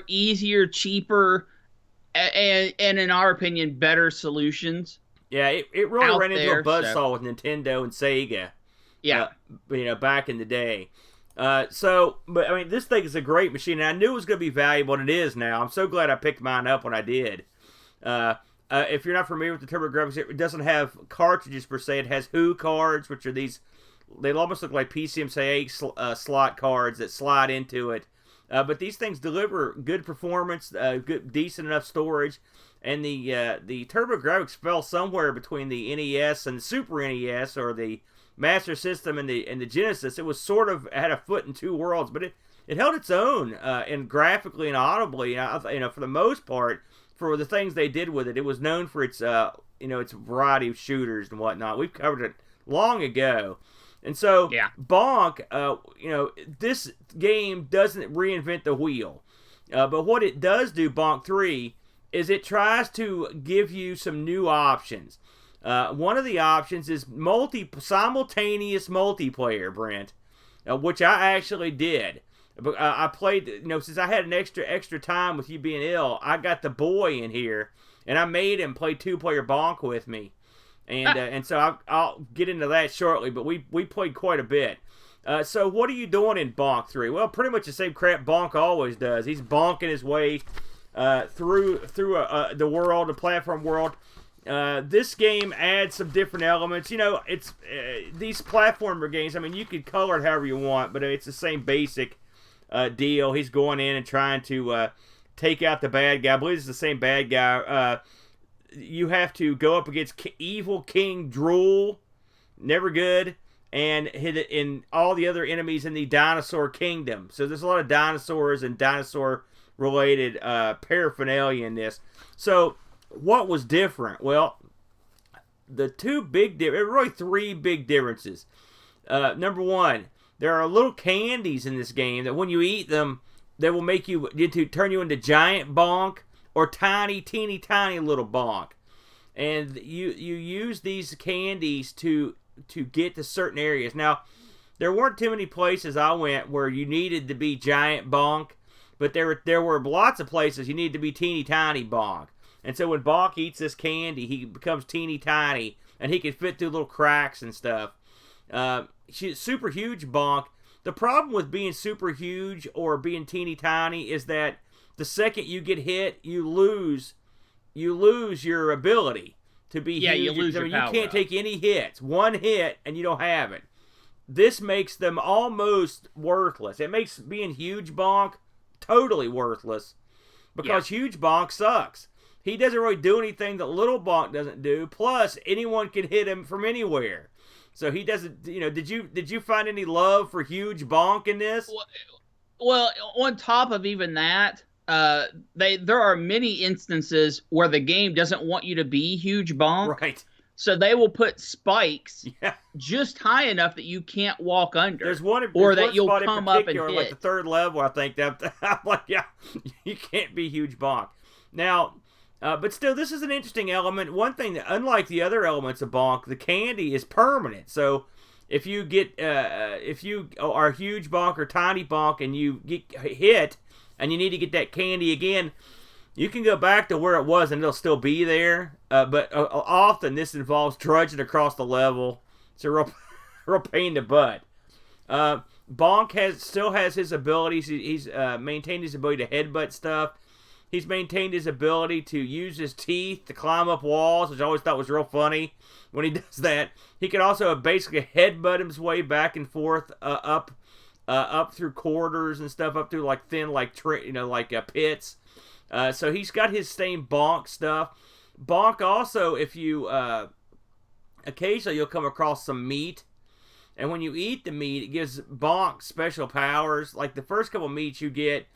Speaker 2: easier, cheaper, and in our opinion, better solutions.
Speaker 1: Yeah, it really ran into a buzzsaw with Nintendo and Sega.
Speaker 2: Yeah.
Speaker 1: Back in the day. But I mean, this thing is a great machine, and I knew it was going to be valuable, and it is now. I'm so glad I picked mine up when I did. If you're not familiar with the TurboGrafx, it doesn't have cartridges per se. It has Who cards, which are these. They almost look like PCMCA slot cards that slide into it. But these things deliver good performance, decent enough storage, and the TurboGrafx fell somewhere between the NES and the Super NES, or the Master System and the Genesis. It was sort of had a foot in two worlds, but it held its own, and graphically and audibly. For the most part, for the things they did with it, it was known for its its variety of shooters and whatnot. We've covered it long ago. And so,
Speaker 2: yeah.
Speaker 1: Bonk, this game doesn't reinvent the wheel. But what it does do, Bonk 3, is it tries to give you some new options. One of the options is simultaneous multiplayer, Brent, which I actually did. I played, since I had an extra time with you being ill, I got the boy in here, and I made him play two-player Bonk with me. And so I'll get into that shortly, but we played quite a bit. So what are you doing in Bonk 3? Well, pretty much the same crap Bonk always does. He's bonking his way through the world, the platform world. This game adds some different elements. It's these platformer games. I mean, you could color it however you want, but it's the same basic deal. He's going in and trying to take out the bad guy. I believe it's the same bad guy. You have to go up against Evil King Drool, never good, and hit it in all the other enemies in the Dinosaur Kingdom. So there's a lot of dinosaurs and dinosaur-related paraphernalia in this. So what was different? Well, the really three big differences. Number one, there are little candies in this game that when you eat them, they will make you turn you into giant Bonk, or teeny tiny little Bonk. And you use these candies to get to certain areas. Now, there weren't too many places I went where you needed to be giant Bonk, but there were lots of places you needed to be teeny tiny Bonk. And so when Bonk eats this candy, he becomes teeny tiny, and he can fit through little cracks and stuff. Super huge Bonk. The problem with being super huge or being teeny tiny is that the second you get hit, you lose your ability to be huge.
Speaker 2: You lose your power.
Speaker 1: You can't take any hits. One hit, and you don't have it. This makes them almost worthless. It makes being huge Bonk totally worthless, because huge Bonk sucks. He doesn't really do anything that little Bonk doesn't do. Plus, anyone can hit him from anywhere. So he doesn't. Did you find any love for huge Bonk in this?
Speaker 2: Well, on top of even that, there are many instances where the game doesn't want you to be huge Bonk.
Speaker 1: Right.
Speaker 2: So they will put spikes just high enough that you can't walk under.
Speaker 1: There's one
Speaker 2: that you'll come up and hit.
Speaker 1: Like the third level, I think. I'm like, you can't be huge Bonk. Now, but still, this is an interesting element. One thing that, unlike the other elements of Bonk, the candy is permanent. So if you are a huge bonk or tiny bonk and you get hit and you need to get that candy again, you can go back to where it was and it'll still be there. But often this involves trudging across the level. It's a real pain in the butt. Bonk still has his abilities. He's maintained his ability to headbutt stuff. He's maintained his ability to use his teeth to climb up walls, which I always thought was real funny when he does that. He can also basically headbutt his way back and forth up through corridors and stuff, up through like thin pits. So he's got his same bonk stuff. Bonk also, if you occasionally you'll come across some meat, and when you eat the meat, it gives bonk special powers. Like the first couple meats you get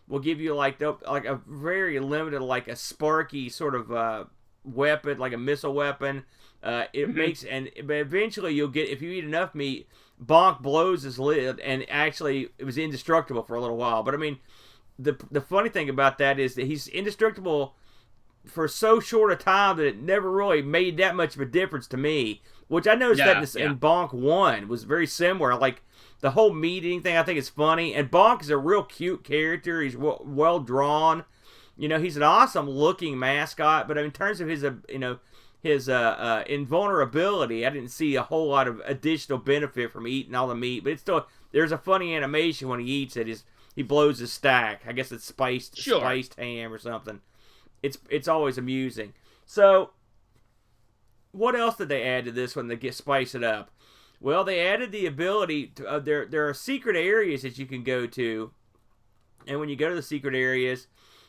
Speaker 1: will give you like a very limited, like a sparky sort of weapon, like a missile weapon. But eventually you'll get, if you eat enough meat, bonk blows his lid, and actually it was indestructible for a little while. But I mean, the funny thing about that is that he's indestructible for so short a time that it never really made that much of a difference to me. Which I noticed in Bonk 1 was very similar. Like the whole meat eating thing, I think is funny. And Bonk is a real cute character. He's well drawn. He's an awesome looking mascot. But in terms of his invulnerability, I didn't see a whole lot of additional benefit from eating all the meat. But it's still, there's a funny animation when he eats it. He blows his stack. I guess it's spiced ham or something. It's always amusing. So, what else did they add to this when they spice it up? Well, they added the ability to there are secret areas that you can go to, and when you go to the secret areas,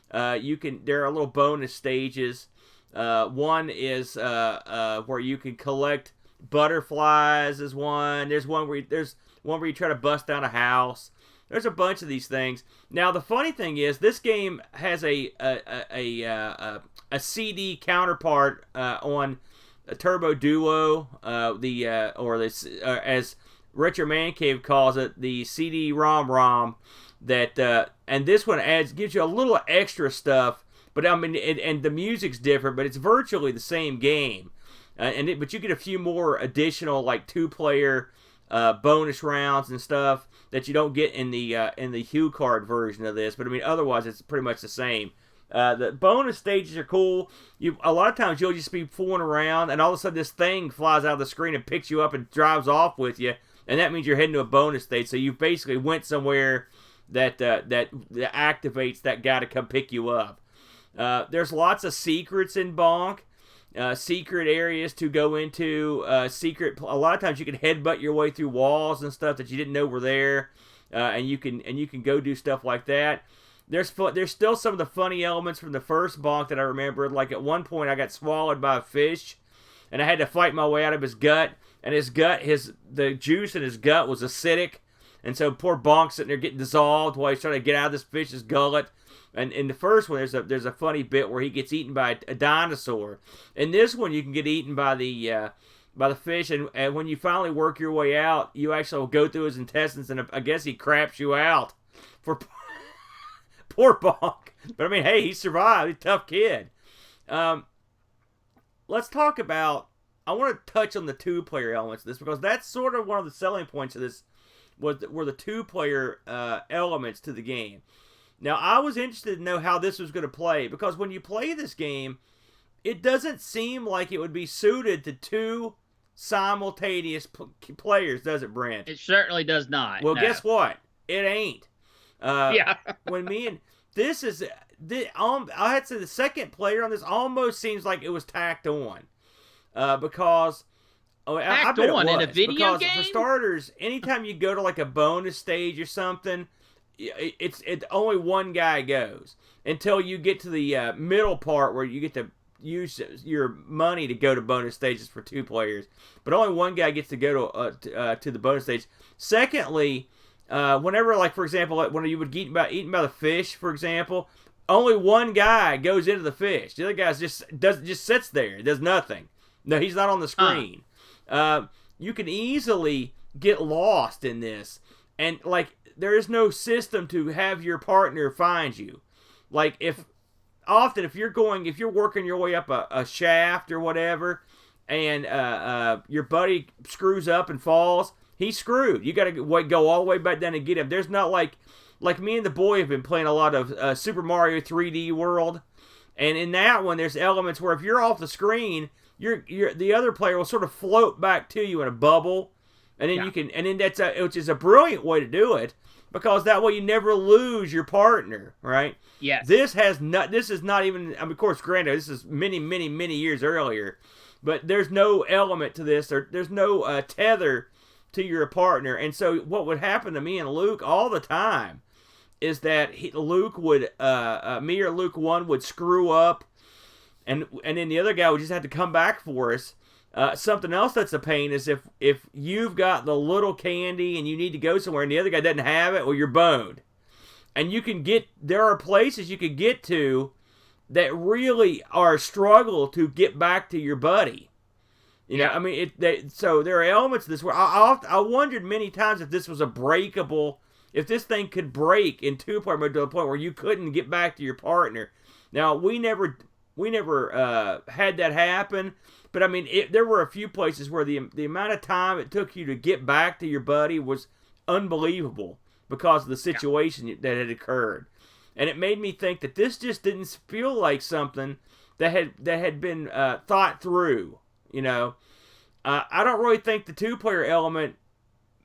Speaker 1: there are little bonus stages. One is where you can collect butterflies. Is one. There's one where you try to bust down a house. There's a bunch of these things. Now, the funny thing is, this game has a CD counterpart on a Turbo Duo, as Retro Man Cave calls it, the CD-ROM. And this one gives you a little extra stuff, but I mean, and the music's different, but it's virtually the same game. But you get a few more additional, like 2-player bonus rounds and stuff that you don't get in the Hue card version of this. But I mean, otherwise it's pretty much the same. The bonus stages are cool. A lot of times you'll just be fooling around, and all of a sudden this thing flies out of the screen and picks you up and drives off with you, and that means you're heading to a bonus stage. So you basically went somewhere that activates that guy to come pick you up. There's lots of secrets in Bonk. Secret areas to go into. A lot of times you can headbutt your way through walls and stuff that you didn't know were there, and you can go do stuff like that. There's still some of the funny elements from the first Bonk that I remember. Like at one point I got swallowed by a fish, and I had to fight my way out of his gut. And the juice in his gut was acidic, and so poor Bonk's sitting there getting dissolved while he's trying to get out of this fish's gullet. And in the first one, there's a funny bit where he gets eaten by a dinosaur. In this one, you can get eaten by the fish, and when you finally work your way out, you actually will go through his intestines, and I guess he craps you out for poor Bonk. But I mean, hey, he survived. He's a tough kid. Let's talk about. I want to touch on the 2-player elements of this, because that's sort of one of the selling points of this. Were the 2-player elements to the game. Now, I was interested to know how this was going to play, because when you play this game, it doesn't seem like it would be suited to 2 simultaneous players, does it, Brent?
Speaker 2: It certainly does not.
Speaker 1: Well,
Speaker 2: no.
Speaker 1: Guess what? It ain't.
Speaker 2: Yeah.
Speaker 1: I had to say the second player on this almost seems like it was tacked on, because. I bet it was,
Speaker 2: in a video game?
Speaker 1: For starters, anytime you go to like a bonus stage or something, it's only one guy goes until you get to the middle part where you get to use your money to go to bonus stages for 2 players. But only one guy gets to go to the bonus stage. Secondly, whenever, like for example, like when you would get eaten by the fish, for example, only one guy goes into the fish. The other guy just sits there, does nothing. No, he's not on the screen. You can easily get lost in this, and like there is no system to have your partner find you. Like if you're working your way up a shaft or whatever, and your buddy screws up and falls, he's screwed. You got to go all the way back down and get him. There's not like me and the boy have been playing a lot of Super Mario 3D World, and in that one, there's elements where if you're off the screen, the other player will sort of float back to you in a bubble, and then you can, and then which is a brilliant way to do it, because that way you never lose your partner, right?
Speaker 2: Yes.
Speaker 1: This is not even, I mean, of course, granted, this is many, many, many years earlier, but there's no element to this. There's no tether to your partner, and so what would happen to me and Luke all the time is that Luke would, me or Luke 1 would screw up, and then the other guy would just have to come back for us. Something else that's a pain is if you've got the little candy and you need to go somewhere and the other guy doesn't have it, well, you're boned. And there are places you can get to that really are a struggle to get back to your buddy. You know, I mean, so there are elements of this where I wondered many times if this was if this thing could break in two-player mode to the point where you couldn't get back to your partner. Now, we never had that happen, but I mean, there were a few places where the amount of time it took you to get back to your buddy was unbelievable because of the situation that had occurred. And it made me think that this just didn't feel like something that had been thought through, you know. I don't really think the two-player element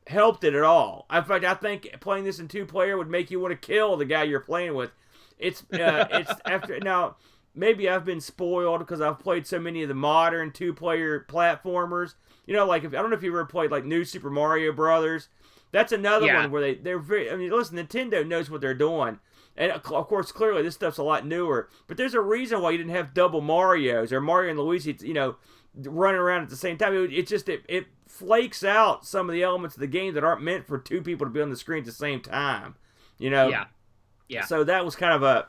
Speaker 1: helped it at all. In fact, I think playing this in two-player would make you want to kill the guy you're playing with. It's after now. Maybe I've been spoiled because I've played so many of the modern two-player platformers. You know, like I don't know if you ever played like New Super Mario Brothers. That's another one where they're very. I mean, listen, Nintendo knows what they're doing, and of course, clearly this stuff's a lot newer. But there's a reason why you didn't have double Mario's or Mario and Luigi, you know, running around at the same time. It flakes out some of the elements of the game that aren't meant for two people to be on the screen at the same time. You know. Yeah. So that was kind of a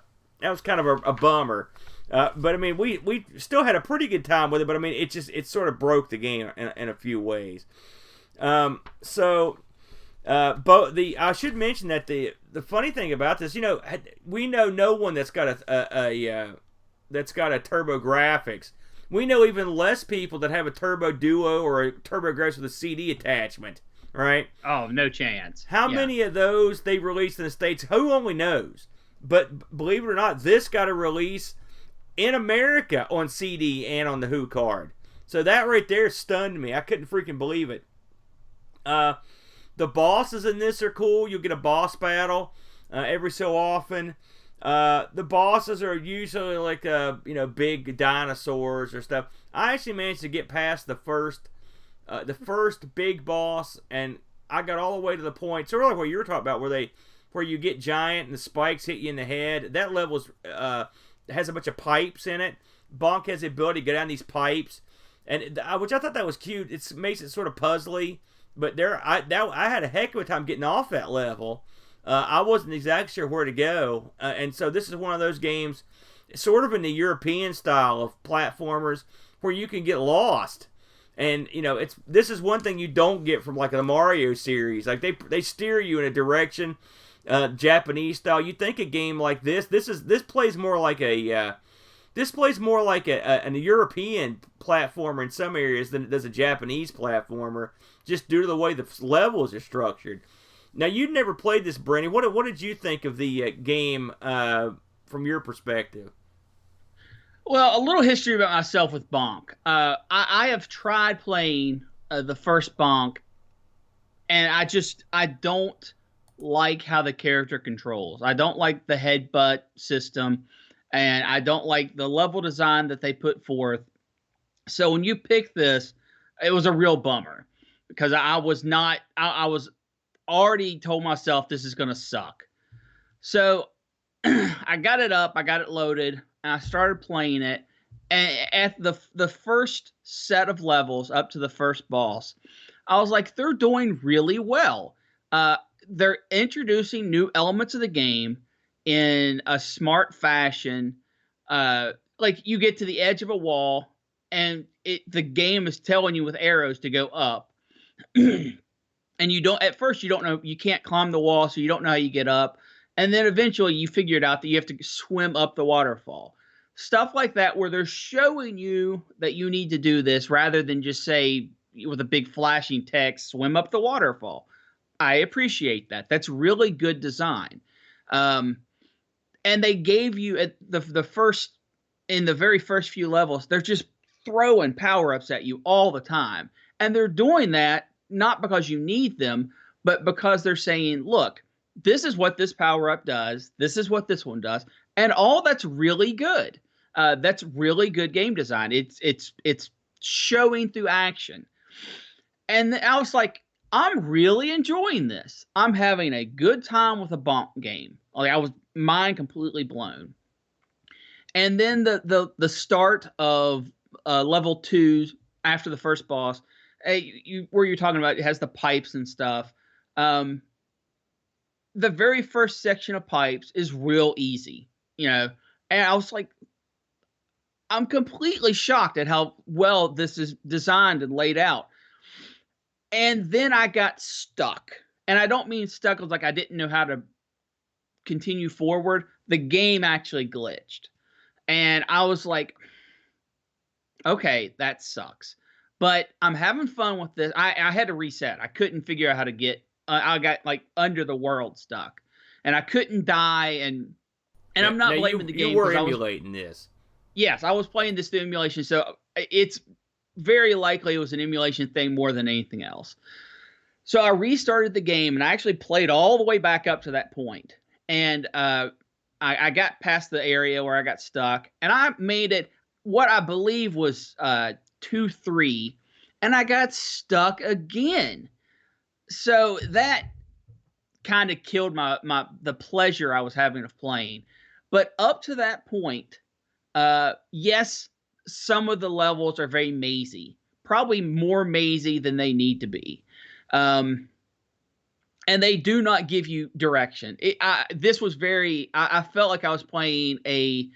Speaker 1: bummer. But I mean, we still had a pretty good time with it. But I mean, it sort of broke the game in a few ways. I should mention that the funny thing about this, you know, we know no one that's got a TurboGrafx. We know even less people that have a Turbo Duo or a TurboGrafx with a CD attachment, right?
Speaker 2: Oh, no chance.
Speaker 1: How many of those they released in the States? Who only knows? But believe it or not, this got a release in America on CD and on the Who card. So that right there stunned me. I couldn't freaking believe it. The bosses in this are cool. You'll get a boss battle every so often. The bosses are usually like big dinosaurs or stuff. I actually managed to get past the first big boss, and I got all the way to the point. So like what you were talking about, where you get giant and the spikes hit you in the head. That level has a bunch of pipes in it. Bonk has the ability to go down these pipes, and which I thought that was cute. It makes it sort of puzzly. But I had a heck of a time getting off that level. I wasn't exactly sure where to go. And so this is one of those games, sort of in the European style of platformers, where you can get lost. And, you know, this is one thing you don't get from, like, the Mario series. Like, they steer you in a direction, Japanese style. You think a game like this plays more like a European platformer in some areas than it does a Japanese platformer, just due to the way the levels are structured. Now, you'd never played this, Brenny. What did you think of the game from your perspective?
Speaker 2: Well, a little history about myself with Bonk. I have tried playing the first Bonk, and I don't like how the character controls. I don't like the headbutt system, and I don't like the level design that they put forth. So when you picked this, it was a real bummer, because I was already told myself this is going to suck. So I got it up, I got it loaded, and I started playing it. And at the first set of levels up to the first boss, I was like, they're doing really well. They're introducing new elements of the game in a smart fashion. Like, you get to the edge of a wall, and the game is telling you with arrows to go up. And at first you don't know, you can't climb the wall, so you don't know how you get up. And then eventually you figure it out that you have to swim up the waterfall. stuff like that where they're showing you that you need to do this rather than just say with a big flashing text, swim up the waterfall. I appreciate that. That's really good design. And they gave you at the first, in the very first few levels, they're just throwing power-ups at you all the time. And they're doing that not because you need them, but because they're saying, look, this is what this power-up does. This is what this one does. And all that's really good. That's really good game design. It's showing through action. And I was like, I'm really enjoying this. I'm having a good time with a Bonk game. Like, I was mind completely blown. And then the start of level 2 after the first boss, where you're talking about, it has the pipes and stuff. The very first section of pipes is real easy, you know. And I was like, I'm completely shocked at how well this is designed and laid out. And then I got stuck. And I don't mean stuck as like I didn't know how to continue forward. The game actually glitched. And I was like, okay, that sucks. But I'm having fun with this. I had to reset. I couldn't figure out how to get, I got like under the world stuck. And I couldn't die. And I'm not blaming the game.
Speaker 1: You were emulating this.
Speaker 2: Yes, I was playing this through emulation. So it's very likely it was an emulation thing more than anything else. So I restarted the game and I actually played all the way back up to that point. And I got past the area where I got stuck, and I made it what I believe was 2-3, and I got stuck again. So that kind of killed the pleasure I was having of playing. But up to that point, yes, some of the levels are very mazy, probably more mazy than they need to be. And they do not give you direction. This was very, I felt like I was playing a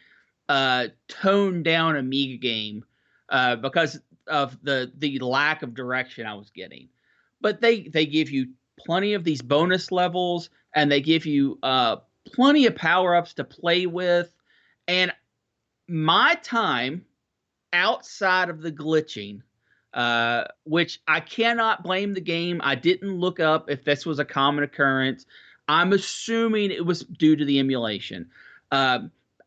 Speaker 2: toned down Amiga game because of the lack of direction I was getting. But they give you plenty of these bonus levels, and they give you plenty of power-ups to play with. And my time outside of the glitching, which I cannot blame the game. I didn't look up if this was a common occurrence. I'm assuming it was due to the emulation.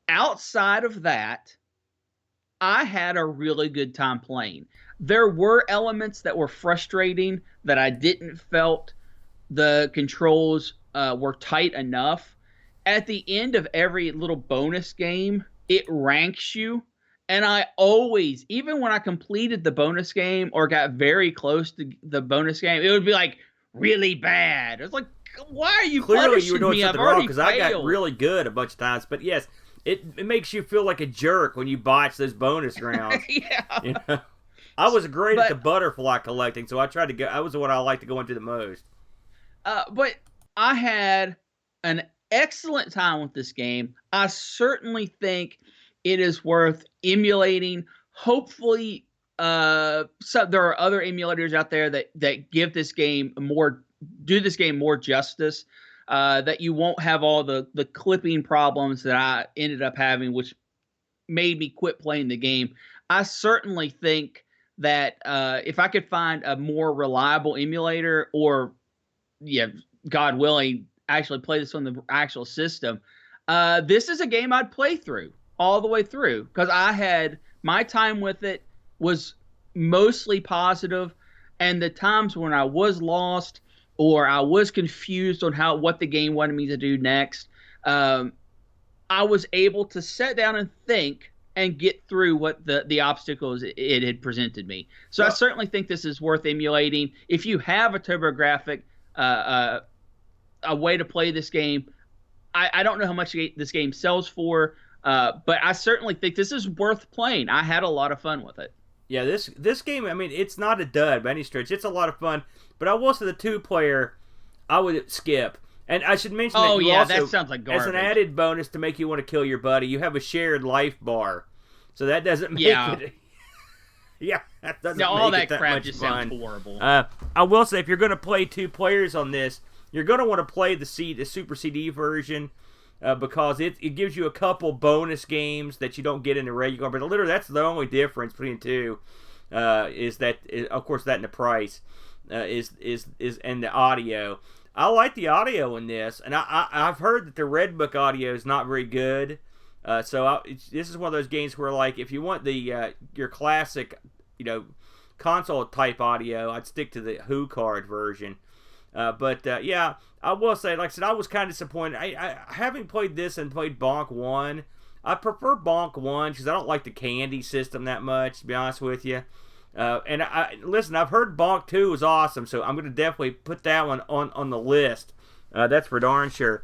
Speaker 2: Outside of that, I had a really good time playing. There were elements that were frustrating that I didn't felt the controls were tight enough. At the end of every little bonus game, it ranks you. And I always, even when I completed the bonus game or got very close to the bonus game, it would be like really bad. It was like, why are you
Speaker 1: Clearly you were doing
Speaker 2: me?
Speaker 1: something wrong, because I got really good a bunch of times. But yes, it makes you feel like a jerk when you botch those bonus rounds.
Speaker 2: Yeah.
Speaker 1: You know? I was great at the butterfly collecting, so I tried to go. That was what I liked to go into the most.
Speaker 2: But I had an excellent time with this game. I certainly think it is worth emulating. Hopefully, there are other emulators out there that give this game do this game more justice. That you won't have all the clipping problems that I ended up having, which made me quit playing the game. I certainly think that if I could find a more reliable emulator, or God willing, actually play this on the actual system, this is a game I'd play through all the way through, because my time with it was mostly positive, and the times when I was lost or I was confused on what the game wanted me to do next, I was able to sit down and think and get through what the obstacles it had presented me. So I certainly think this is worth emulating. If you have a TurboGrafx, a way to play this game, I don't know how much this game sells for, but I certainly think this is worth playing. I had a lot of fun with it.
Speaker 1: Yeah, this game, I mean, it's not a dud by any stretch. It's a lot of fun, but I will say the 2-player, I would skip. And I should mention that you also,
Speaker 2: that sounds like garbage.
Speaker 1: As an added bonus to make you want to kill your buddy, you have a shared life bar. So that doesn't make it... Yeah, that doesn't make
Speaker 2: all
Speaker 1: it
Speaker 2: that crap
Speaker 1: much
Speaker 2: just
Speaker 1: fun.
Speaker 2: sounds horrible.
Speaker 1: I will say, if you're going to play 2 players on this, you're going to want to play the Super CD version. because it gives you a couple bonus games that you don't get in the regular. But literally, that's the only difference between the two. Is that, of course, that and the price is and the audio. I like the audio in this, and I've heard that the Red Book audio is not very good. This is one of those games where, like, if you want the your classic, console type audio, I'd stick to the Who card version. Yeah, I will say, like I said, I was kind of disappointed. I having played this and played Bonk 1, I prefer Bonk 1 because I don't like the candy system that much, to be honest with you. Listen, I've heard Bonk 2 was awesome, so I'm going to definitely put that one on the list. That's for darn sure.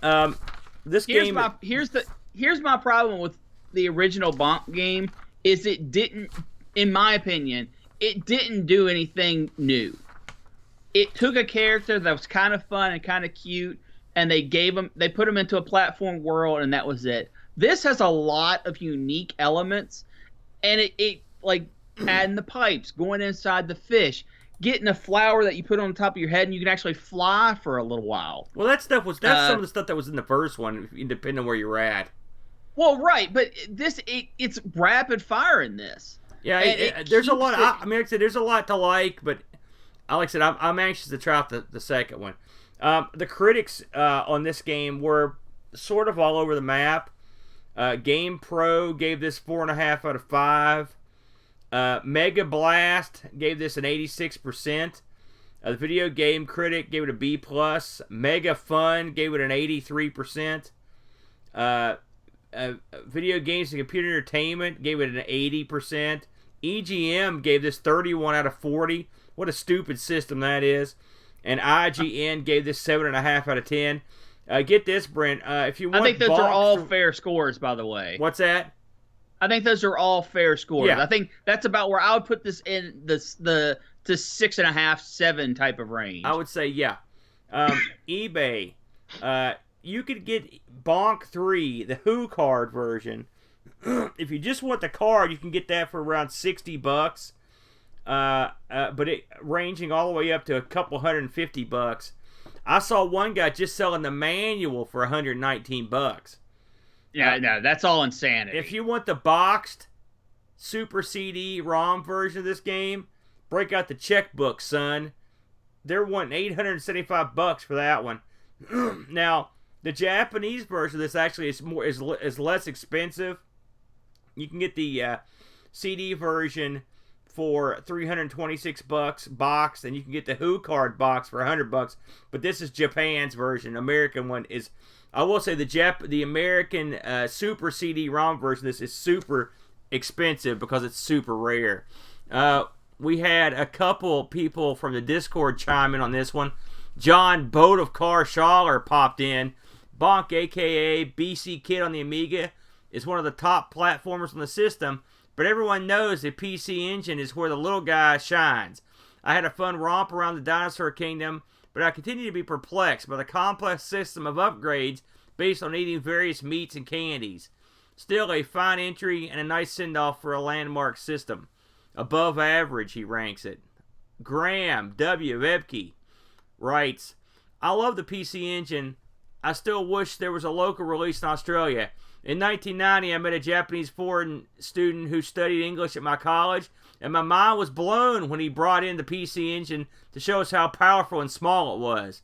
Speaker 1: Here's
Speaker 2: my problem with the original Bonk game is it didn't, in my opinion, it didn't do anything new. It took a character that was kind of fun and kind of cute, and they put him into a platform world, and that was it. This has a lot of unique elements, and it like adding the pipes, going inside the fish, getting a flower that you put on the top of your head, and you can actually fly for a little while.
Speaker 1: Well, that's some of the stuff that was in the first one, depending on where you're at.
Speaker 2: Well, right, but it's rapid fire in this.
Speaker 1: Yeah, there's a lot. Like I said, there's a lot to like, but like I said, I'm anxious to try out the second one. The critics on this game were sort of all over the map. Game Pro gave this 4.5 out of 5. Mega Blast gave this an 86%. The Video Game Critic gave it a B+. Mega Fun gave it an 83%. Video Games and Computer Entertainment gave it an 80%. EGM gave this 31 out of 40. What a stupid system that is. And IGN gave this 7.5 out of 10. Get this, Brent. If you want,
Speaker 2: I think those are all fair scores, by the way.
Speaker 1: What's that?
Speaker 2: I think those are all fair scores.
Speaker 1: Yeah.
Speaker 2: I think that's about where I would put this in the 6.5, 7 type of range.
Speaker 1: I would say, yeah. eBay. You could get Bonk 3, the Who card version. If you just want the card, you can get that for around $60. But it ranging all the way up to a couple $150. I saw one guy just selling the manual for $119.
Speaker 2: Yeah, no, that's all insanity.
Speaker 1: If you want the boxed Super CD ROM version of this game, break out the checkbook, son. They're wanting $875 for that one. Now, the Japanese version of this actually is less expensive. You can get the CD version for $326 box, and you can get the Who card box for $100. But this is Japan's version. American one is, I will say, the American Super CD-ROM version. This is super expensive because it's super rare. We had a couple people from the Discord chime in on this one. John Boat of Car Schaller popped in. Bonk, aka BC Kid on the Amiga, is one of the top platformers on the system. But everyone knows the PC Engine is where the little guy shines. I had a fun romp around the Dinosaur Kingdom, but I continue to be perplexed by the complex system of upgrades based on eating various meats and candies. Still a fine entry and a nice send-off for a landmark system. Above average, he ranks it. Graham W. Vebke writes, I love the PC Engine. I still wish there was a local release in Australia. In 1990, I met a Japanese foreign student who studied English at my college, and my mind was blown when he brought in the PC Engine to show us how powerful and small it was.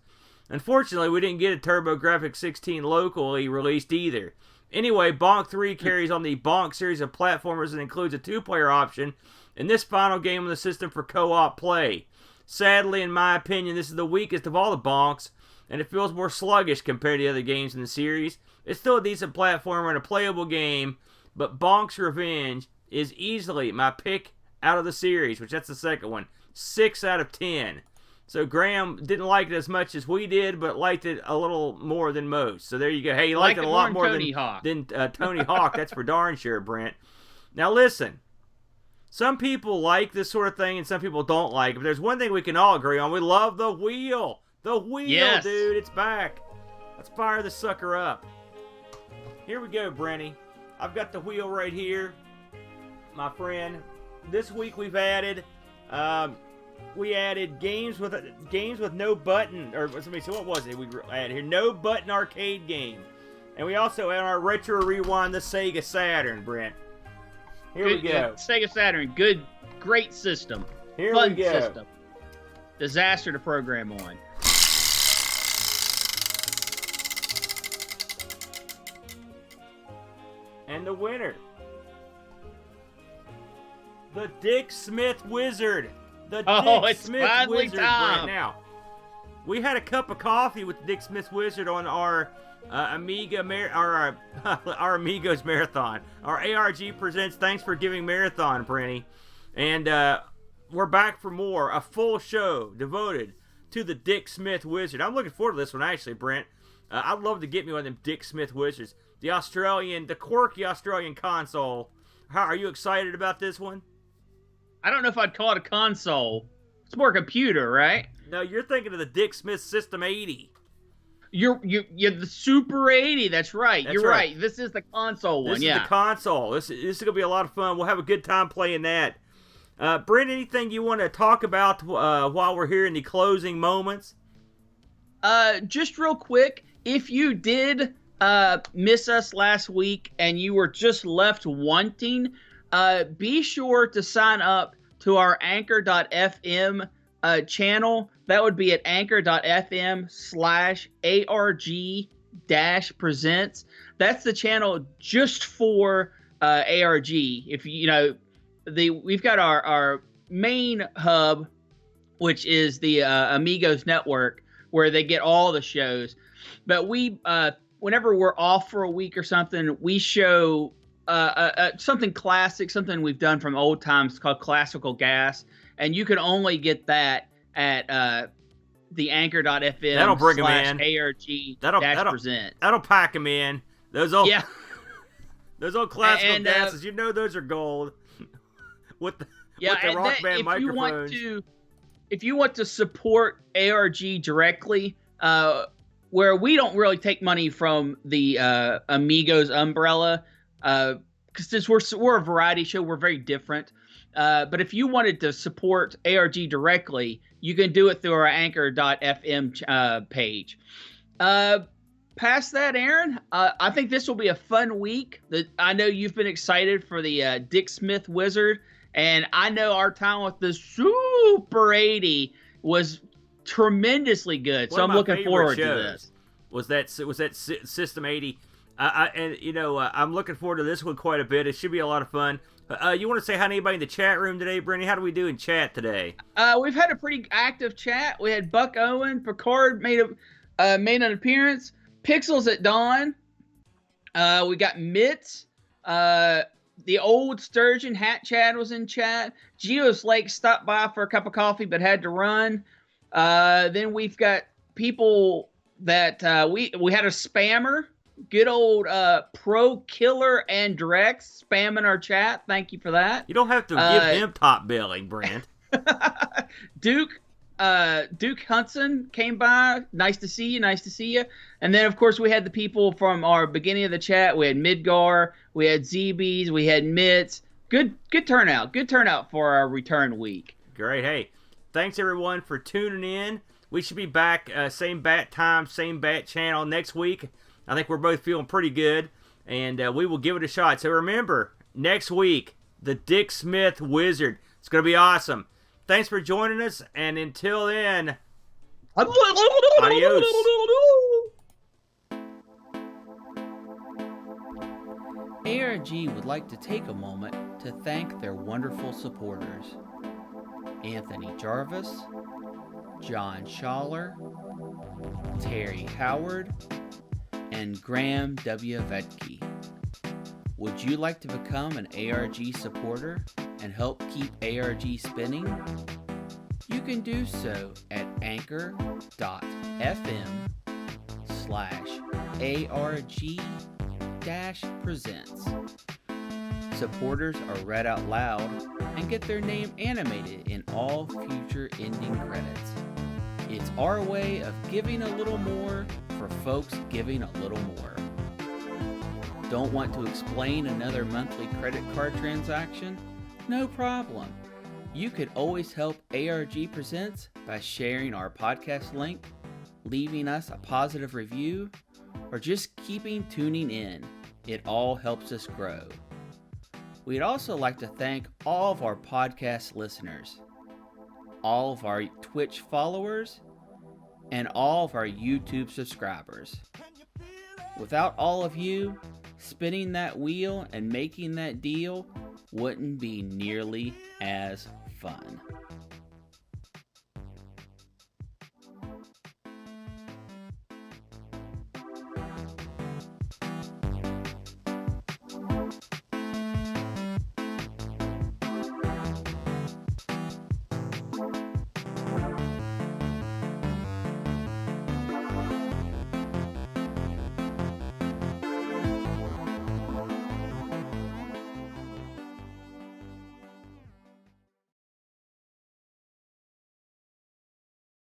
Speaker 1: Unfortunately, we didn't get a TurboGrafx-16 locally released either. Anyway, Bonk 3 carries on the Bonk series of platformers and includes a 2-player option in this final game on the system for co-op play. Sadly, in my opinion, this is the weakest of all the Bonks, and it feels more sluggish compared to the other games in the series. It's still a decent platformer and a playable game, but Bonk's Revenge is easily my pick out of the series, which that's the second one. 6 out of 10. So Graham didn't like it as much as we did, but liked it a little more than most. So there you go. Hey, he liked it a lot more than Tony Hawk. That's for darn sure, Brent. Now listen, some people like this sort of thing and some people don't like it, but there's one thing we can all agree on. We love the wheel. The wheel, yes. Dude, it's back. Let's fire the sucker up. Here we go, Brenny. I've got the wheel right here, my friend. This week we've added we added games with no button, or let me see, what was it? We added here no button arcade game, and we also added our retro rewind the Sega Saturn, Brent. Here we go.
Speaker 2: Sega Saturn, great system.
Speaker 1: Here
Speaker 2: Fun
Speaker 1: we go.
Speaker 2: system. Disaster to program on.
Speaker 1: And the winner, the Dick Smith Wizard. The Dick Smith Wizard. Right now, we had a cup of coffee with the Dick Smith Wizard on our our Amigos marathon. Our ARG presents Thanks for Giving marathon, Brenny, and we're back for more. A full show devoted to the Dick Smith Wizard. I'm looking forward to this one, actually, Brent. I'd love to get me one of them Dick Smith Wizards. The quirky Australian console. How are you excited about this one?
Speaker 2: I don't know if I'd call it a console. It's more a computer, right?
Speaker 1: No, you're thinking of the Dick Smith System 80.
Speaker 2: You're the Super 80. That's right. You're right. This is the console one.
Speaker 1: This is the console. This is going to be a lot of fun. We'll have a good time playing that. Brent, anything you want to talk about while we're here in the closing moments?
Speaker 2: Just real quick, if you did miss us last week and you were just left wanting, be sure to sign up to our anchor.fm channel. That would be at anchor.fm/ARG-presents. That's the channel just for ARG. If we've got our main hub, which is the Amigos network, where they get all the shows. But we, whenever we're off for a week or something, we show something classic, something we've done from old times called Classical Gas, and you can only get that at the anchor.fm/ARG-present.
Speaker 1: That'll pack them in. Those old Classical Gases, those are gold. with the Rock Band microphones.
Speaker 2: If you want to support ARG directly, where we don't really take money from the Amigos umbrella, because since we're a variety show, we're very different. But if you wanted to support ARG directly, you can do it through our anchor.fm page. Past that, Aaron, I think this will be a fun week. I know you've been excited for the Dick Smith Wizard, and I know our time with the Super 80 was tremendously good. So I'm looking forward to this.
Speaker 1: Was that System 80? I'm looking forward to this one quite a bit. It should be a lot of fun. You want to say hi to anybody in the chat room today, Brittany? How do we do in chat today?
Speaker 2: We've had a pretty active chat. We had Buck Owen, Picard made an appearance. Pixels at Dawn. We got Mitts. The old Sturgeon Hat Chad was in chat. Geos Lake stopped by for a cup of coffee but had to run. Then we've got people that we had a spammer. Good old Pro Killer and Drex spamming our chat. Thank you for that.
Speaker 1: You don't have to give him top billing, Brent.
Speaker 2: Duke Hudson came by. Nice to see you. And then, of course, we had the people from our beginning of the chat. We had Midgar, we had ZBs, we had Mitts. Good turnout. Good turnout for our return week.
Speaker 1: Great. Hey, thanks, everyone, for tuning in. We should be back same bat time, same bat channel next week. I think we're both feeling pretty good, and we will give it a shot. So remember, next week, the Dick Smith Wizard. It's going to be awesome. Thanks for joining us, and until then, adios.
Speaker 3: ARG would like to take a moment to thank their wonderful supporters: Anthony Jarvis, John Schaller, Terry Howard, and Graham W. Vetke. Would you like to become an ARG supporter and help keep ARG spinning? You can do so at anchor.fm/ARG-presents. Supporters are read out loud and get their name animated in all future ending credits. It's our way of giving a little more for folks giving a little more. Don't want to explain another monthly credit card transaction? No problem. You could always help ARG Presents by sharing our podcast link, leaving us a positive review, or just keeping tuning in. It all helps us grow. We'd also like to thank all of our podcast listeners, all of our Twitch followers, and all of our YouTube subscribers. Without all of you, spinning that wheel and making that deal wouldn't be nearly as fun.